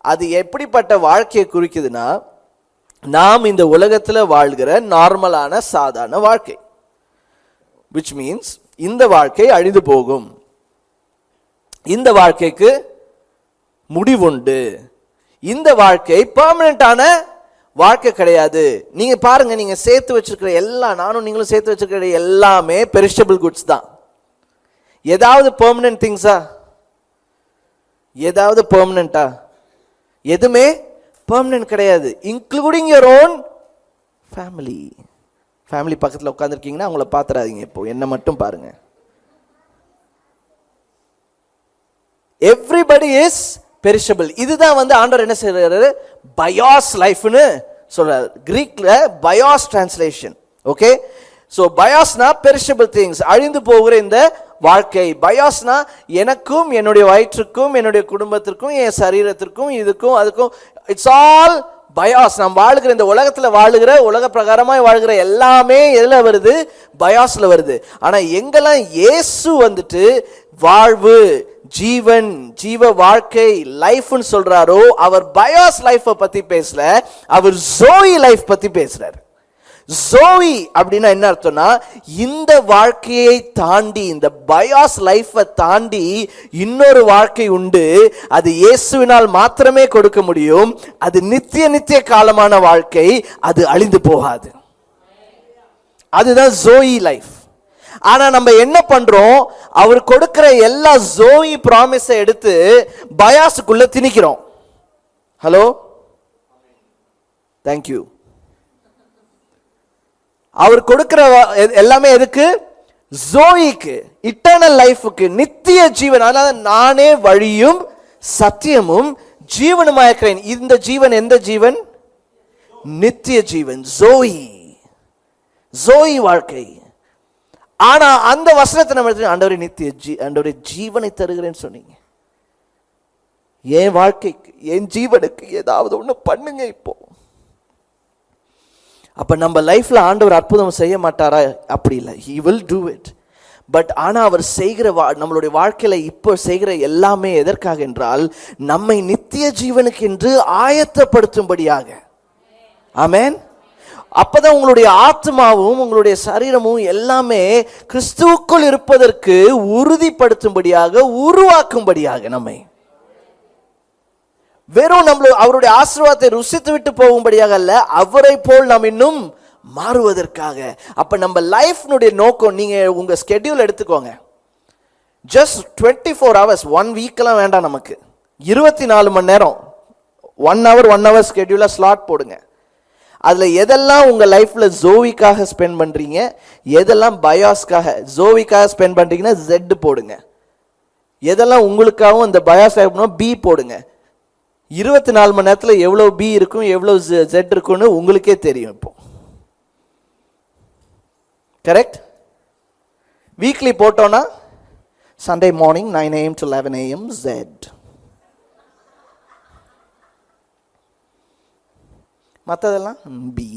அது எப்படிப்பட்ட வாழ்க்கையை குறிக்குதுன்னா, நாம் இந்த உலகத்தில் வாழ்கிற நார்மலான சாதாரண வாழ்க்கை, which means இந்த வாழ்க்கை அழிந்து போகும், இந்த வாழ்க்கைக்கு முடிவுண்டு, இந்த வாழ்க்கை பெர்மனன்ட்டான வாழ்க்கை கிடையாது. நீங்க பாருங்க, நீங்க சேர்த்து வச்சிருக்கிற எல்லாம், நானும் நீங்களும் சேர்த்து வச்சிருக்கிற எல்லாமே பெரிஷபிள் குட்ஸ் தான். ஏதாவது பெர்மனன்ட் திங்ஸா? ஏதாவது பெர்மனன்ட்டா? எதுவுமே பெர்மனன்ட் கிடையாது, including your own family. Family பக்கத்தில் உட்காந்துருக்கீங்கன்னா அவங்கள பார்த்துறாதீங்க, இப்போ என்ன மட்டும் பாருங்க. Everybody is perishable. இதுதான் ஆண்டவர் என்ன செய்யறாரு, பயாஸ் லைஃப்னு சொல்றாரு. கிரீக்ல பயாஸ் டிரான்ஸ்லேஷன். ஓகே, சோ பயாஸ்னா பெரிஷபிள் திங்ஸ், அழிந்து போகிற இந்த வாழ்க்கை. பயாஸ்னா எனக்கும் என்னுடைய வயிற்றுக்கும் என்னுடைய குடும்பத்திற்கும் என் சரீரத்திற்கும் இதுக்கும் அதுக்கும், இட்ஸ் ஆல் பயாஸ். நாம் வாழுகிற இந்த உலகத்துல வாழுகிற உலக பிரகாரமாய் வாழ்கிற எல்லாமே எதுல வருது, பயாஸ்ல வருது. ஆனா எங்கெல்லாம் இயேசு வாழ்வு, ஜீவன், ஜீவ வாழ்க்கை, லைஃப்னு சொல்றாரோ, அவர் பயாஸ் லைஃப் பத்தி பேசல, அவர் ஜோயி லைஃப் பத்தி பேசுறாரு. ஜோயி அப்படின்னா என்ன அர்த்தம்னா, இந்த வாழ்க்கையை தாண்டி, இந்த பயாஸ் லைஃபை தாண்டி இன்னொரு வாழ்க்கை உண்டு. அது இயேசுவினால் மாத்திரமே கொடுக்க முடியும். அது நித்திய நித்திய காலமான வாழ்க்கை, அது அழிந்து போகாது. அதுதான் ஜோயி லைஃப். ஆனா நம்ம என்ன பண்றோம், அவர் கொடுக்கிற எல்லா ஜோயி ப்ராமிஸை எடுத்து பயாஸுக்குள்ள திணிக்கிறோம். Hello, thank you. அவர் கொடுக்கிற எல்லாமே எதுக்கு, ஜோயிக்கு, இட்டர்னல் லைஃபுக்கு, நித்திய ஜீவன். அதனால நானே வழியும் சத்தியமும் ஜீவனுமாய் இருக்கிறேன். இந்த ஜீவன் எந்த ஜீவன், நித்திய ஜீவன், ஜோயி, ஜோயி வாழ்க்கை. ஆனா அந்த வசனத்தை நம்ம ஆண்டவரே நித்திய ஆண்டவரே ஜீவனை தருகிறேன்னு சொன்னீங்க, என் வாழ்க்கைக்கு என் ஜீவனுக்கு ஏதாவது ஒண்ணு பண்ணுங்க இப்போ. அப்ப நம்ம லைஃப்ல ஆண்டவர் அற்புதம் செய்ய மாட்டாரா? அப்படி இல்லை, he will do it. But ஆனா அவர் செய்கிற நம்மளுடைய வாழ்க்கையில இப்போ செய்கிற எல்லாமே எதற்காக என்றால், நம்மை நித்திய ஜீவனுக்கு என்று ஆயத்தப்படுத்தும்படியாக. ஆமென். அப்பதான் உங்களுடைய ஆத்மாவும் உங்களுடைய சரீரமும் எல்லாமே கிறிஸ்துவுக்குள் இருப்பதற்கு உறுதிப்படுத்தும்படியாக, உருவாக்கும்படியாக, நம்மை வெறும் அவருடைய ஆசீர்வாதத்தை ருசித்து விட்டு போகும்படியாக அல்ல, அவரை போல் நாம் இன்னும் மாறுவதற்காக. அப்ப நம்ம லைஃப்னுடைய நோக்கம், நீங்க உங்க ஸ்கெட்யூல் எடுத்துக்கோங்க. ஜஸ்ட் 24 hours, 1 week எல்லாம் வேண்டாம் நமக்கு. 24 மணி நேரம், 1 hour ஸ்கெட்யூலா ஸ்லாட் போடுங்க. அதுல எதெல்லாம் உங்க லைஃப்ல ஜோவிக்காக ஸ்பெண்ட் பண்றீங்க, எதெல்லாம் பயாஸ்க்காக. ஜோவிக்காக ஸ்பெண்ட் பண்றீங்கன்னா Z போடுங்க. எதெல்லாம் உங்களுக்காகவும் அந்த பயாஸ் பி போடுங்க. 24 மணி நேரத்துல எவ்வளவு பி இருக்கும் எவ்வளவு Z இருக்கும்னு உங்களுக்கே தெரியும் இப்போ. கரெக்ட்? வீக்லி போட்டோம்னா Sunday morning 9 AM to 11 AM Z. மற்றதெல்லாம் பி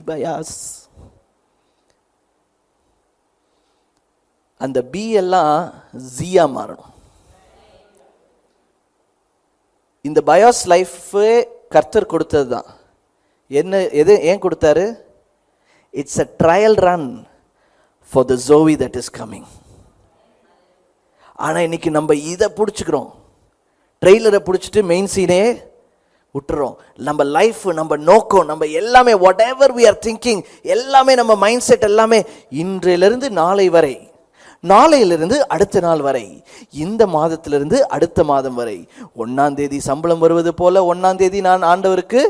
பயாஸ். அந்த பி எல்லாம் ஜியா மாறணும். இந்த பயாஸ் லைஃப் கர்த்தர் கொடுத்தது தான். ஏன் கொடுத்தாரு? It's a trial run for the Zoe that is coming. ஆனா இன்னைக்கு நம்ம இதை பிடிச்சுக்கிறோம், ட்ரெய்லரை பிடிச்சிட்டு மெயின் சீனே விட்டுறோம். நம்ம லைஃப், நம்ம நோக்கம், நம்ம எல்லாமே whatever we are thinking, எல்லாமே நம்ம மைண்ட் செட் எல்லாமே இன்றிலிருந்து நாளை வரை, நாளையிலிருந்து அடுத்த நாள் வரை, இந்த மாதத்திலிருந்து அடுத்த மாதம் வரை. 1ஆம் தேதி சம்பளம் வருவது போல 1ஆம் தேதி நான் ஆண்டவருக்கு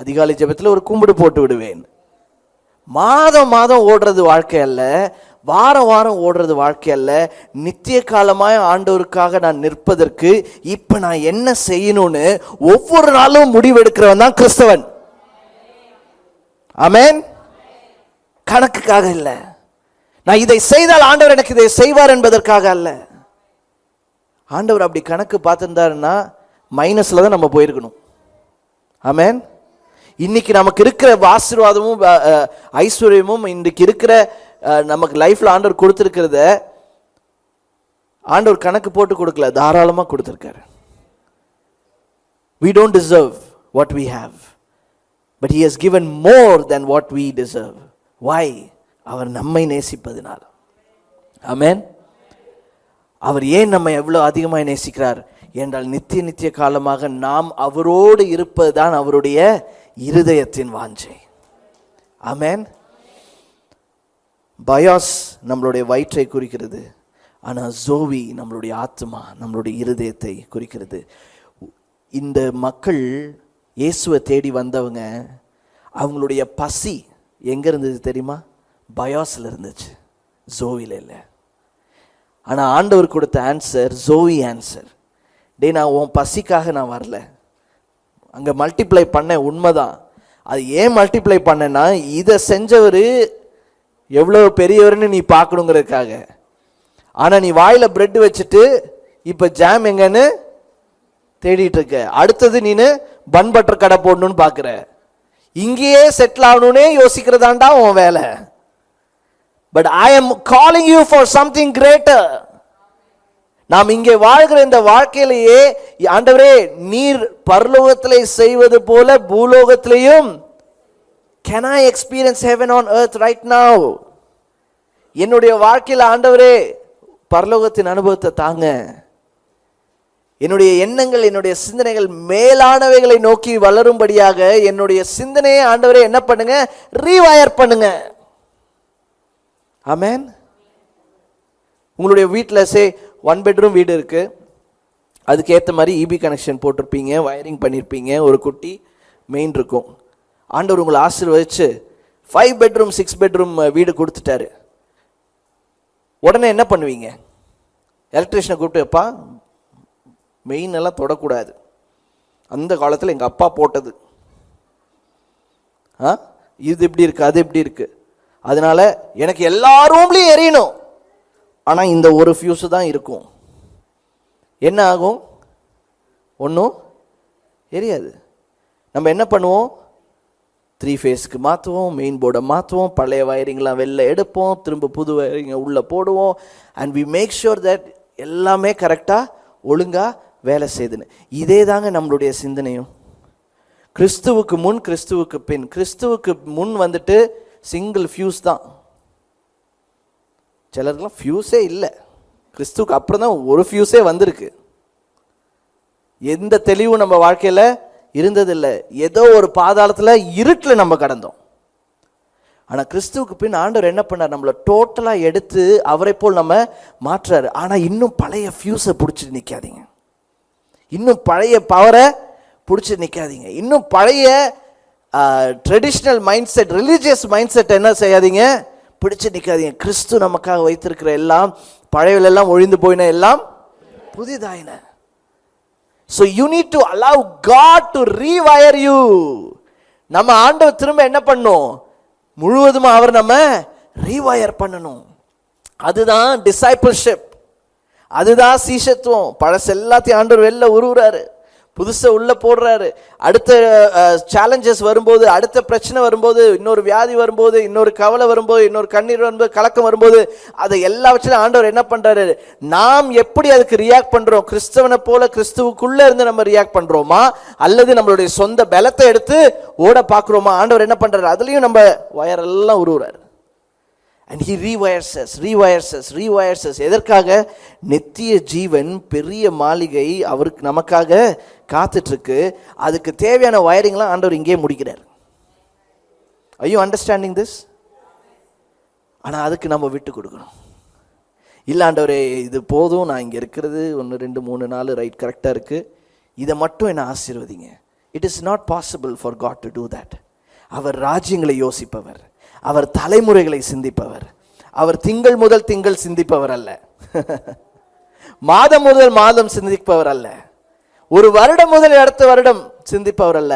அதிகாலை ஜெபத்தில் ஒரு கும்பிடு போட்டு விடுவேன். மாதம் மாதம் ஓடுறது வாழ்க்கை அல்ல, வாரம் வாரம் ஓடுறது வாழ்க்கை அல்ல. நித்திய காலமாய் ஆண்டவருக்காக நான் நிற்பதற்கு இப்ப நான் என்ன செய்யணும்னு ஒவ்வொரு நாளும் முடிவெடுக்கிறவன் தான் கிறிஸ்தவன். ஆமென். கணக்குக்காக இல்ல, நான் இதை செய்தால் ஆண்டவர் எனக்கு இதை செய்வார் என்பதற்காக அல்ல. ஆண்டவர் அப்படி கணக்கு பார்த்திருந்தாருன்னா மைனஸ்ல தான் நம்ம போயிருக்கணும். ஆமென். இன்னைக்கு நமக்கு இருக்கிற ஆசீர்வாதமும் ஐஸ்வர்யமும், இன்னைக்கு இருக்கிற நமக்கு லைஃப்ல ஆண்டவர் கொடுத்திருக்கிறத ஆண்டவர் கணக்கு போட்டு கொடுக்கல, தாராளமா கொடுத்திருக்காரு. We don't deserve what we have, but he has given more than what we deserve. Why? அவர் நம்மை நேசிப்பதினால். ஆமென். அவர் ஏன் நம்மை எவ்வளவு அதிகமாக நேசிக்கிறார் என்றால், நித்திய நித்திய காலமாக நாம் அவரோடு இருப்பதுதான் அவருடைய இருதயத்தின் வாஞ்சை. ஆமென். பயாஸ் நம்மளுடைய வயிற்றை குறிக்கிறது, ஆனால் ஜோவி நம்மளுடைய ஆத்மா, நம்மளுடைய இருதயத்தை குறிக்கிறது. இந்த மக்கள் இயேசுவை தேடி வந்தவங்க, அவங்களுடைய பசி எங்கே இருந்தது தெரியுமா? பயாஸில் இருந்துச்சு, ஜோவியில் இல்லை. ஆனால் ஆண்டவர் கொடுத்த ஆன்சர் ஜோவி ஆன்சர். டே, நான் உன் பசிக்காக நான் வரல, அங்கே மல்டிப்ளை பண்ண உண்மைதான். அது ஏன் மல்டிப்ளை பண்ணேன்னா, இதை செஞ்சவர் எவ்வளோ பெரியவர்னு நீ பார்க்கணுங்கிறதுக்காக. ஆனால் நீ வாயில் பிரெட் வச்சுட்டு இப்போ ஜாம் எங்கன்னு தேடிட்டு இருக்க. அடுத்தது நீனு பன் பட்டர் கடை போடணும்னு பார்க்குற. இங்கேயே செட்டில் ஆகணும்னே யோசிக்கிறதாண்டா உன் வேலை. But I am calling you for something greater. நாம் இங்கே வாழ்கிற இந்த வாழ்க்கையிலேயே, ஆண்டவரே நீர் பரலோகத்திலே செய்வது போல பூலோகத்திலேயும், can I experience heaven on earth right now? என்னுடைய வாழ்க்கையில் ஆண்டவரே பரலோகத்தின் அனுபவத்தை தாங்க. என்னுடைய எண்ணங்கள், என்னுடைய சிந்தனைகள் மேலானவைகளை நோக்கி வளரும்படியாக என்னுடைய சிந்தனையை ஆண்டவரே என்ன பண்ணுங்க? ரீவயர் பண்ணுங்க. ஆமென். உங்களுடைய வீட்டில் சே 1 பெட்ரூம் வீடு இருக்கு, அதுக்கு ஏற்ற மாதிரி இபி கனெக்ஷன் போட்டிருப்பீங்க, வயரிங் பண்ணியிருப்பீங்க, ஒரு குட்டி மெயின் இருக்கும். ஆண்டவர் உங்களை ஆசீர்வதிச்சு 5 பெட்ரூம் 6 பெட்ரூம் வீடு கொடுத்துட்டாரு. உடனே என்ன பண்ணுவீங்க? எலக்ட்ரிஷியனை கூப்பிட்டு, எப்பா மெயின் எல்லாம் தொடக்கூடாது, அந்த காலத்தில் எங்கள் அப்பா போட்டது, இது இப்படி இருக்கு, அது இப்படி இருக்கு, அதனால எனக்கு எல்லா ரூம்லையும் எரியணும், ஆனால் இந்த ஒரு ஃபியூஸு தான் இருக்கும். என்ன ஆகும்? ஒன்றும் எரியாது. நம்ம என்ன பண்ணுவோம்? 3 ஃபேஸ்க்கு மாற்றுவோம், மெயின் போர்டை மாற்றுவோம், பழைய வயரிங்லாம் வெளில எடுப்போம், திரும்ப புது வயரிங்கை உள்ளே போடுவோம். And we make sure that எல்லாமே கரெக்டாக ஒழுங்காக வேலை செய்துன்னு. இதே தாங்க நம்மளுடைய சிந்தனையும். கிறிஸ்துவுக்கு முன், கிறிஸ்துவுக்கு பின். கிறிஸ்துவுக்கு முன் வந்துட்டு சிங்கிள் ஃபியூஸ் தான். சிலருக்குலாம் ஃபியூஸே இல்லை, கிறிஸ்துவுக்கு அப்புறம் தான் ஒரு ஃபியூஸே வந்திருக்கு. எந்த தெளிவும் நம்ம வாழ்க்கையில் இருந்ததில்லை. ஏதோ ஒரு பாதாளத்தில் இருட்டில் நம்ம கடந்தோம். ஆனால் கிறிஸ்துவுக்கு பின் ஆண்டவர் என்ன பண்ணார்? நம்மளை டோட்டலாக எடுத்து அவரை போல் நம்ம மாற்றுறாரு. ஆனால் இன்னும் பழைய ஃபியூஸை பிடிச்சிட்டு நிற்காதீங்க, இன்னும் பழைய பவரை பிடிச்சிட்டு நிற்காதீங்க, இன்னும் பழைய traditional mind set, religious mind set என்ன செய்யாதீங்க? பிடிச்சு நிற்காதீங்க. கிறிஸ்து நமக்காக வைத்திருக்கிற எல்லாம் பழையவெல்லாம் ஒழிந்து போயின, எல்லாம் புதிதாயின. So you need to allow God to rewire you. நம்ம ஆண்டவர் திரும்ப என்ன பண்ணும்? முழுவதுமா அவர் நம்ம ரீவயர் பண்ணணும். அதுதான் டிசைபிள்ஷிப், அதுதான் சீஷத்துவம். பழச எல்லாத்தையும் ஆண்டவர் வெளில உருவுறாரு, புதுசை உள்ள போடுறாரு. அடுத்த சேலஞ்சஸ் வரும்போது, அடுத்த பிரச்சனை வரும்போது, இன்னொரு வியாதி வரும்போது, இன்னொரு கவலை வரும்போது, இன்னொரு கண்ணீர் வரும்போது, கலக்கம் வரும்போது, அதை எல்லாவற்றிலும் ஆண்டவர் என்ன பண்றாரு? நாம் எப்படி அதுக்கு ரியாக்ட் பண்றோம்? கிறிஸ்தவனை போல கிறிஸ்துவுக்குள்ள இருந்து நம்ம ரியாக்ட் பண்றோமா, அல்லது நம்மளுடைய சொந்த பலத்தை எடுத்து ஓட பார்க்குறோமா? ஆண்டவர் என்ன பண்றாரு? அதுலயும் நம்ம வயரெல்லாம் உருவுறாரு. And he rewires us. எதற்காக? நித்திய ஜீவன், பெரிய மாளிகை அவருக்கு நமக்காக காத்துட்டு இருக்கு. அதுக்கு தேவையான வயரிங்லாம் ஆண்டவர் இங்கே முடிக்கிறார். Are you understanding this? ஆனால் அதுக்கு நம்ம விட்டு கொடுக்கணும். இல்லை ஆண்டவரே இது போதும், நான் இங்கே இருக்கிறது 1 2 3 4 ரைட் கரெக்டாக இருக்கு, இதை மட்டும் என்ன ஆசீர்வதிங்க. It is not possible for God to do that. அவர் ராஜ்யங்களை யோசிப்பவர், அவர் தலைமுறைகளை சிந்திப்பவர். அவர் திங்கள் முதல் திங்கள் சிந்திப்பவர் அல்ல, மாதம் முதல் மாதம் சிந்திப்பவர் அல்ல, ஒரு வருடம் முதல் அடுத்த வருடம் சிந்திப்பவர் அல்ல.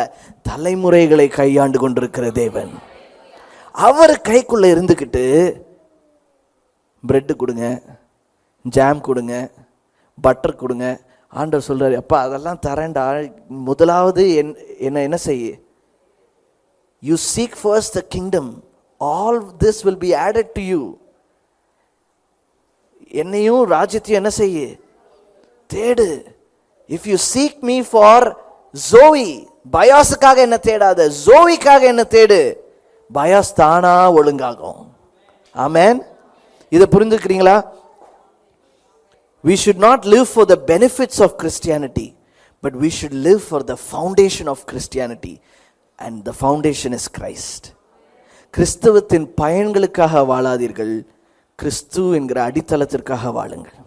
தலைமுறைகளை கையாண்டு கொண்டிருக்கிற தேவன். அவர் கைக்குள்ள இருந்துக்கிட்டு பிரெட் கொடுங்க, ஜாம் கொடுங்க, பட்டர் கொடுங்க. ஆண்டவர் சொல்றாரு, அப்பா அதெல்லாம் தரேன்டா, முதலாவது என்ன செய்ய? You seek first the kingdom, all this will be added to you. என்னையும் ராஜ்யத்தையும் என்ன செய்ய? தேடு. If you seek me for Zoe, பயாஸுக்காக என்ன தேடாத, ஜோவிக்காக என்ன தேடு. பயாஸ் தானா ஒழுங்காகும். ஆமென். இதை புரிந்துக்கிறீங்களா? We should not live for the benefits of Christianity, but we should live for the foundation of Christianity. And the foundation is Christ. கிறிஸ்தவத்தின் பயன்களுக்காக வாழாதீர்கள், கிறிஸ்து என்கிற அடித்தளத்திற்காக வாழுங்கள்.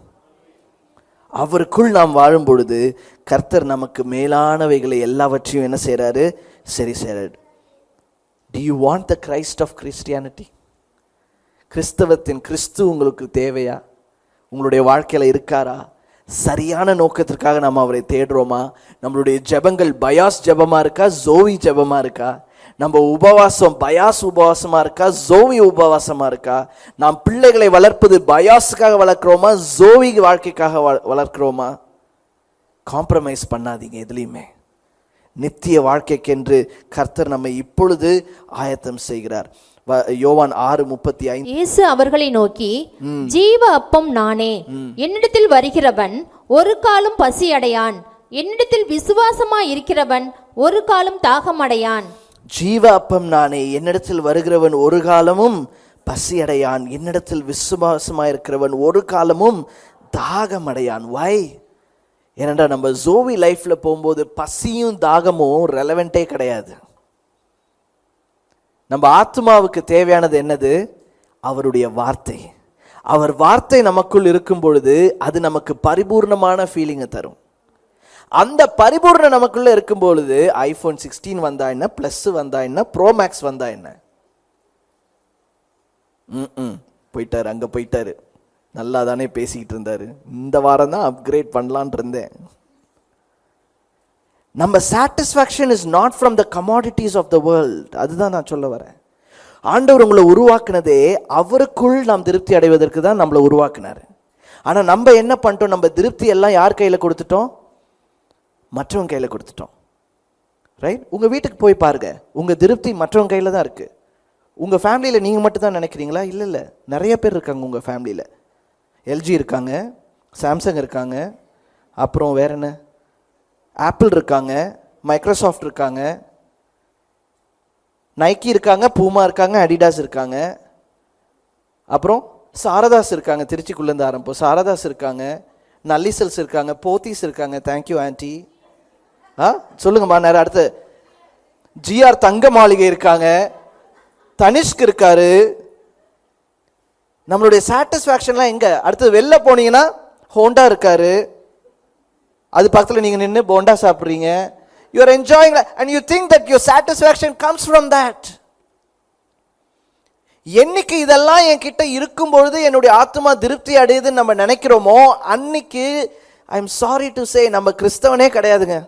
அவருக்குள் நாம் வாழும் பொழுது கர்த்தர் நமக்கு மேலானவைகளை எல்லாவற்றையும் என்ன செய்றாரு? சரி செய்றாரு. Do you want the Christ of Christianity? கிறிஸ்தவத்தின் கிறிஸ்து உங்களுக்கு தேவையா? உங்களுடைய வாழ்க்கையில இருக்காரா? சரியான நோக்கத்திற்காக நம்ம அவரை தேடுறோமா? நம்மளுடைய ஜெபங்கள் பயாஸ் ஜெபமா இருக்கா, ஜோவி ஜெபமா இருக்கா? நம்ம உபவாசம் பயாஸ் உபவாசமா இருக்கா, ஜோவி உபவாசமா இருக்கா? நாம் பிள்ளைகளை வளர்ப்பது பயாஸுக்காக வளர்க்கிறோமா, ஜோவி வாழ்க்கைக்காக வளர்க்கிறோமா? காம்ப்ரமைஸ் பண்ணாதீங்க எதுலையுமே. நித்திய வாழ்க்கைக்கென்று கர்த்தர் நம்மை இப்பொழுது ஆயத்தம் செய்கிறார். யோவான் 6:35. இயேசு அவர்களை நோக்கி, ஜீவ அப்பம் நானே, என்னிடத்தில் வருகிறவன் ஒரு காலும் பசி அடையான், என்னிடத்தில் விசுவாசமா இருக்கிறவன் ஒரு காலும் தாகமடையான். ஜீவ அப்பம் நானே, என்னிடத்தில் வருகிறவன் ஒரு காலமும் பசி அடையான், என்னிடத்தில் விசுவாசமா இருக்கிறவன் ஒரு காலமும் தாகமடையான். வை? ஏனென்றா நம்ம ஜோவி லைஃப்ல போகும்போது பசியும் தாகமும் ரெலவெண்டே கிடையாது. நம்ம ஆத்மாவுக்கு தேவையானது என்னது? அவருடைய வார்த்தை. அவர் வார்த்தை நமக்குள் இருக்கும் பொழுது அது நமக்கு பரிபூர்ணமான ஃபீலிங்கை தரும். அந்த பரிபூர்ணம் நமக்குள்ள இருக்கும் பொழுது ஐபோன் 16 வந்தா என்ன, பிளஸ் வந்தா என்ன, ப்ரோ மேக்ஸ் வந்தா என்ன, போயிட்டாரு, அங்க போயிட்டாரு, நல்லா தானே பேசிக்கிட்டு இருந்தாரு, இந்த வாரம் தான் அப்கிரேட் பண்ணலான் இருந்தேன். நம்ம satisfaction is not from the commodities of the world. அதுதான் நான் சொல்ல வரேன். ஆண்டவர் உங்களை உருவாக்குனதே அவருக்குள் நாம் திருப்தி அடைவதற்கு தான் நம்மளை உருவாக்குனாரு. ஆனா நம்ம என்ன பண்ணிட்டோம்? நம்ம திருப்தி எல்லாம் யார் கையில கொடுத்துட்டோம்? மற்றவங்க கையில கொடுத்துட்டோம். ரைட்? உங்க வீட்டுக்கு போய் பாருங்க, உங்க திருப்தி மற்றவங்க கையில தான் இருக்கு. உங்க ஃபேமிலியில நீங்க மட்டும் தான் நினைக்கிறீங்களா? இல்ல இல்ல, நிறைய பேர் இருக்காங்க உங்க ஃபேமிலியில. எல்ஜி இருக்காங்க, சாம்சங் இருக்காங்க, அப்புறம் வேற என்ன, ஆப்பிள் இருக்காங்க, மைக்ரோசாஃப்ட் இருக்காங்க, நைக்கி இருக்காங்க, பூமா இருக்காங்க, அடிடாஸ் இருக்காங்க, அப்புறம் சாரதாஸ் இருக்காங்க, திருச்சிக்குள்ளேருந்து ஆரம்பம் சாரதாஸ் இருக்காங்க, நல்லிசல்ஸ் இருக்காங்க, போத்தீஸ் இருக்காங்க. Thank you anti. சொல்லுங்கம்மா. நேரம் அடுத்து ஜிஆர் தங்க மாளிகை இருக்காங்க, தனிஷ்க் இருக்காரு. நம்மளுடைய சாட்டிஸ்ஃபேக்ஷன்லாம் எங்க? அடுத்து வெளில போனீங்கன்னா ஹோண்டா இருக்காரு, அது பக்கத்தில் நீங்க நின்று போண்டா சாப்பிட்றீங்க. You are enjoying and you think that your satisfaction comes from that. என்னைக்கு இதெல்லாம் என்கிட்ட இருக்கும் பொழுது என்னுடைய ஆத்மா திருப்தி அடையுதுன்னு நம்ம நினைக்கிறோமோ அன்னைக்கு I am sorry to say நம்ம கிறிஸ்தவனே கிடையாதுங்க.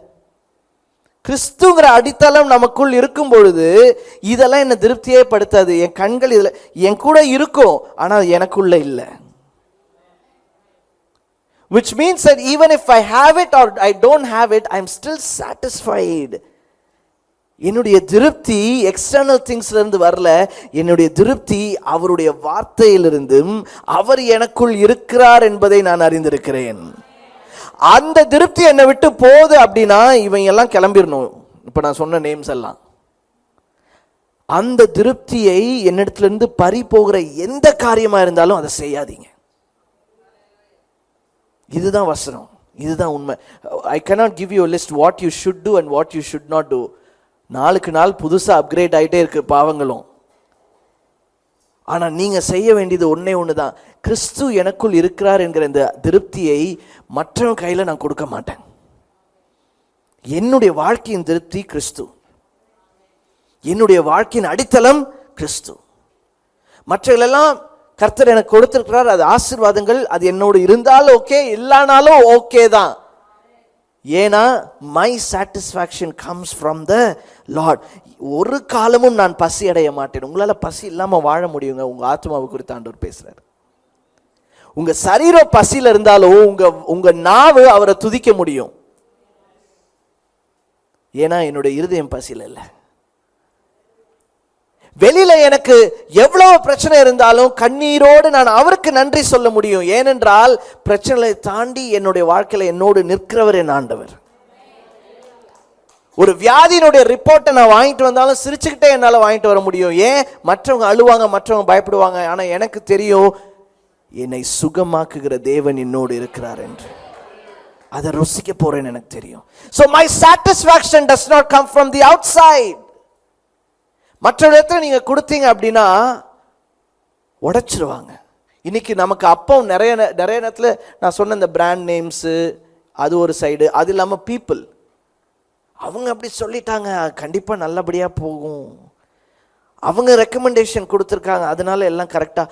கிறிஸ்துங்கிற அடித்தளம் நமக்குள் இருக்கும் பொழுது இதெல்லாம் என்ன திருப்தியே படுத்தாது. என் கண்கள் இதுல என் கூட இருக்கும், ஆனால் எனக்குள்ள இல்லை. Which means that even if I have it or I don't have it, I am still satisfied. என்னுடைய திருப்தி எக்ஸ்டர்னல் திங்ஸ்ல இருந்து வரல. என்னுடைய திருப்தி அவருடைய வார்த்தையிலிருந்தும் அவர் எனக்குள் இருக்கிறார் என்பதை நான் அறிந்திருக்கிறேன். அந்த திருப்தி என்னை விட்டு போகுது அப்படின்னா இவங்க எல்லாம் கிளம்பிடணும். இப்ப நான் சொன்ன நேம்ஸ் எல்லாம். அந்த திருப்தியை என்னிடத்துல இருந்து பறி போகிற எந்த காரியமா இருந்தாலும் அதை செய்யாதீங்க. இதுதான் வசனம், இதுதான் உண்மை. ஐ cannot give you a list what you should do and what you should not do. நாளுக்கு நாள் புதுசா அப்கிரேட் ஆகிட்டே இருக்கு பாவங்களும். ஆனா நீங்க செய்ய வேண்டியது ஒன்னே ஒண்ணுதான். கிறிஸ்து எனக்குள் இருக்கிறார் என்கிற இந்த திருப்தியை மற்றவங்க கையில நான் கொடுக்க மாட்டேன். என்னுடைய வாழ்க்கையின் திருப்தி கிறிஸ்து, என்னுடைய வாழ்க்கையின் அடித்தளம் கிறிஸ்து. மற்றவர்களெல்லாம் கர்த்தர் எனக்கு கொடுத்திருக்கிறார், அது ஆசீர்வாதங்கள், அது என்னோடு இருந்தாலும் ஓகே, இல்லைனாலும் ஓகே தான். ஏன்னா my satisfaction comes from the Lord. ஒரு காலமும் நான் பசி அடைய மாட்டேன். உங்களால பசி இல்லாம வாழ முடியுங்க. உங்க ஆத்மாவை குறித்து ஆண்டவர் பேசுறாரு. உங்க சரீரம் பசியில இருந்தாலும் உங்க நாவு அவரை துதிக்க முடியும். ஏன்னா என்னுடைய இருதயம் பசியில இல்லை. வெளியில எனக்கு எவ்வளவு பிரச்சனை இருந்தாலும் கண்ணீரோடு நான் அவருக்கு நன்றி சொல்ல முடியும். ஏனென்றால் பிரச்சனைகளை தாண்டி என்னுடைய வாழ்க்கையில என்னோடு நிற்கிறவர் என் ஆண்டவர். ஒரு வியாதியினுடைய ரிப்போர்ட்டை நான் வாங்கிட்டு வந்தாலும் சிரிச்சுக்கிட்டே என்னால வாங்கிட்டு வர முடியும். ஏன்? மற்றவங்க அழுவாங்க, மற்றவங்க பயப்படுவாங்க, ஆனா எனக்கு தெரியும் என்னை சுகமாக்குகிற தேவன் என்னோடு இருக்கிறார் என்று. அதை ருசிக்க போறேன்னு எனக்கு தெரியும். So my satisfaction does not come from the outside. மற்ற இடத்துல நீங்க கொடுத்தீங்க அப்படின்னா உடைச்சிருவாங்க. இன்னைக்கு நமக்கு அப்பம் நிறைய நேரத்தில் நான் சொன்ன இந்த பிராண்ட் நேம்ஸு அது ஒரு சைடு, அது இல்லாமல் பீப்புள் அவங்க அப்படி சொல்லிட்டாங்க கண்டிப்பாக நல்லபடியாக போகும். அவங்க ரெக்கமெண்டேஷன் கொடுத்துருக்காங்க, அதனால எல்லாம் கரெக்டா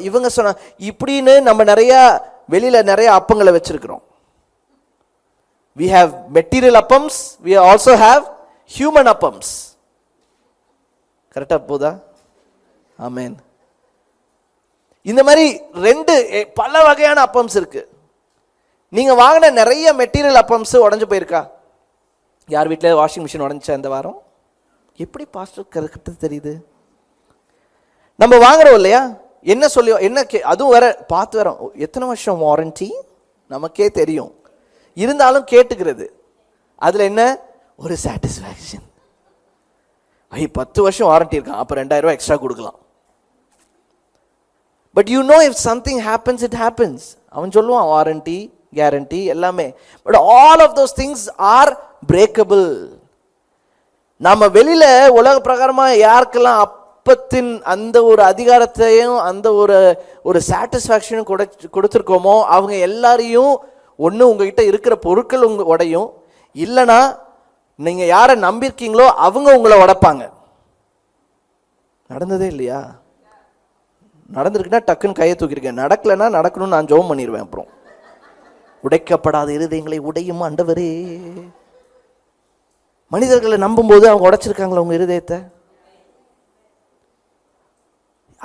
இவங்க சொன்ன இப்படின்னு நம்ம நிறைய வெளியில நிறைய அப்பங்களை வச்சிருக்கிறோம். We have material appams, we also have human appams. கரெக்டா போதா? ஆமென். இந்த மாதிரி பல வகையான அப்பம்ஸ் இருக்கு. நீங்க வாங்கின நிறைய மெட்டீரியல் அப்பம்ஸ் உடைஞ்சு போயிருக்கா? யார் வீட்டில் வாஷிங் மிஷின் உடஞ்சிச்சா இந்த வாரம்? எப்படி பாஸ்டர் கரெக்டாக தெரியுது? நம்ம வாங்குறோம் இல்லையா, என்ன சொல்லி அதுவும் வேற பார்த்து வரோம், எத்தனை வருஷம் வாரண்டி நமக்கே தெரியும், இருந்தாலும் கேட்டுக்கிறது. அதுல என்ன ஒரு சாட்டிஸ்ஃபேக்ஷன், 10 வருஷம் வாரண்டி இருக்கான், அப்போ 2000 ரூபாய் எக்ஸ்ட்ரா கொடுக்கலாம். But you know if something happens it happens. அவன் சொல்லுவான் வாரண்டி கேரண்டி எல்லாமே, but all of those things are breakable. நம்ம வெளியில உலக பிரகாரமா யாருக்கெல்லாம் அப்பத்தின் அந்த ஒரு அதிகாரத்தையும் அந்த ஒரு சாட்டிஸ்ஃபேக்ஷனும் கொடுத்துருக்கோமோ அவங்க எல்லாரையும் ஒன்று உங்ககிட்ட இருக்கிற பொருட்கள் உடையும், இல்லைன்னா நீங்க யாரை நம்பியிருக்கீங்களோ அவங்க உங்களை உடைப்பாங்க. நடந்ததே இல்லையா? நடந்திருக்குன்னா டக்குன்னு கையை தூக்கிருக்கேன், நடக்கலைன்னா நடக்கணும்னு நான் ஜெபம் பண்ணிடுவேன். அப்புறம் உடைக்கப்படாத இருதயங்களை உடையும் ஆண்டவரே. மனிதர்களை நம்பும்போது அவங்க உடைச்சிருக்காங்களா உங்க இருதயத்தை?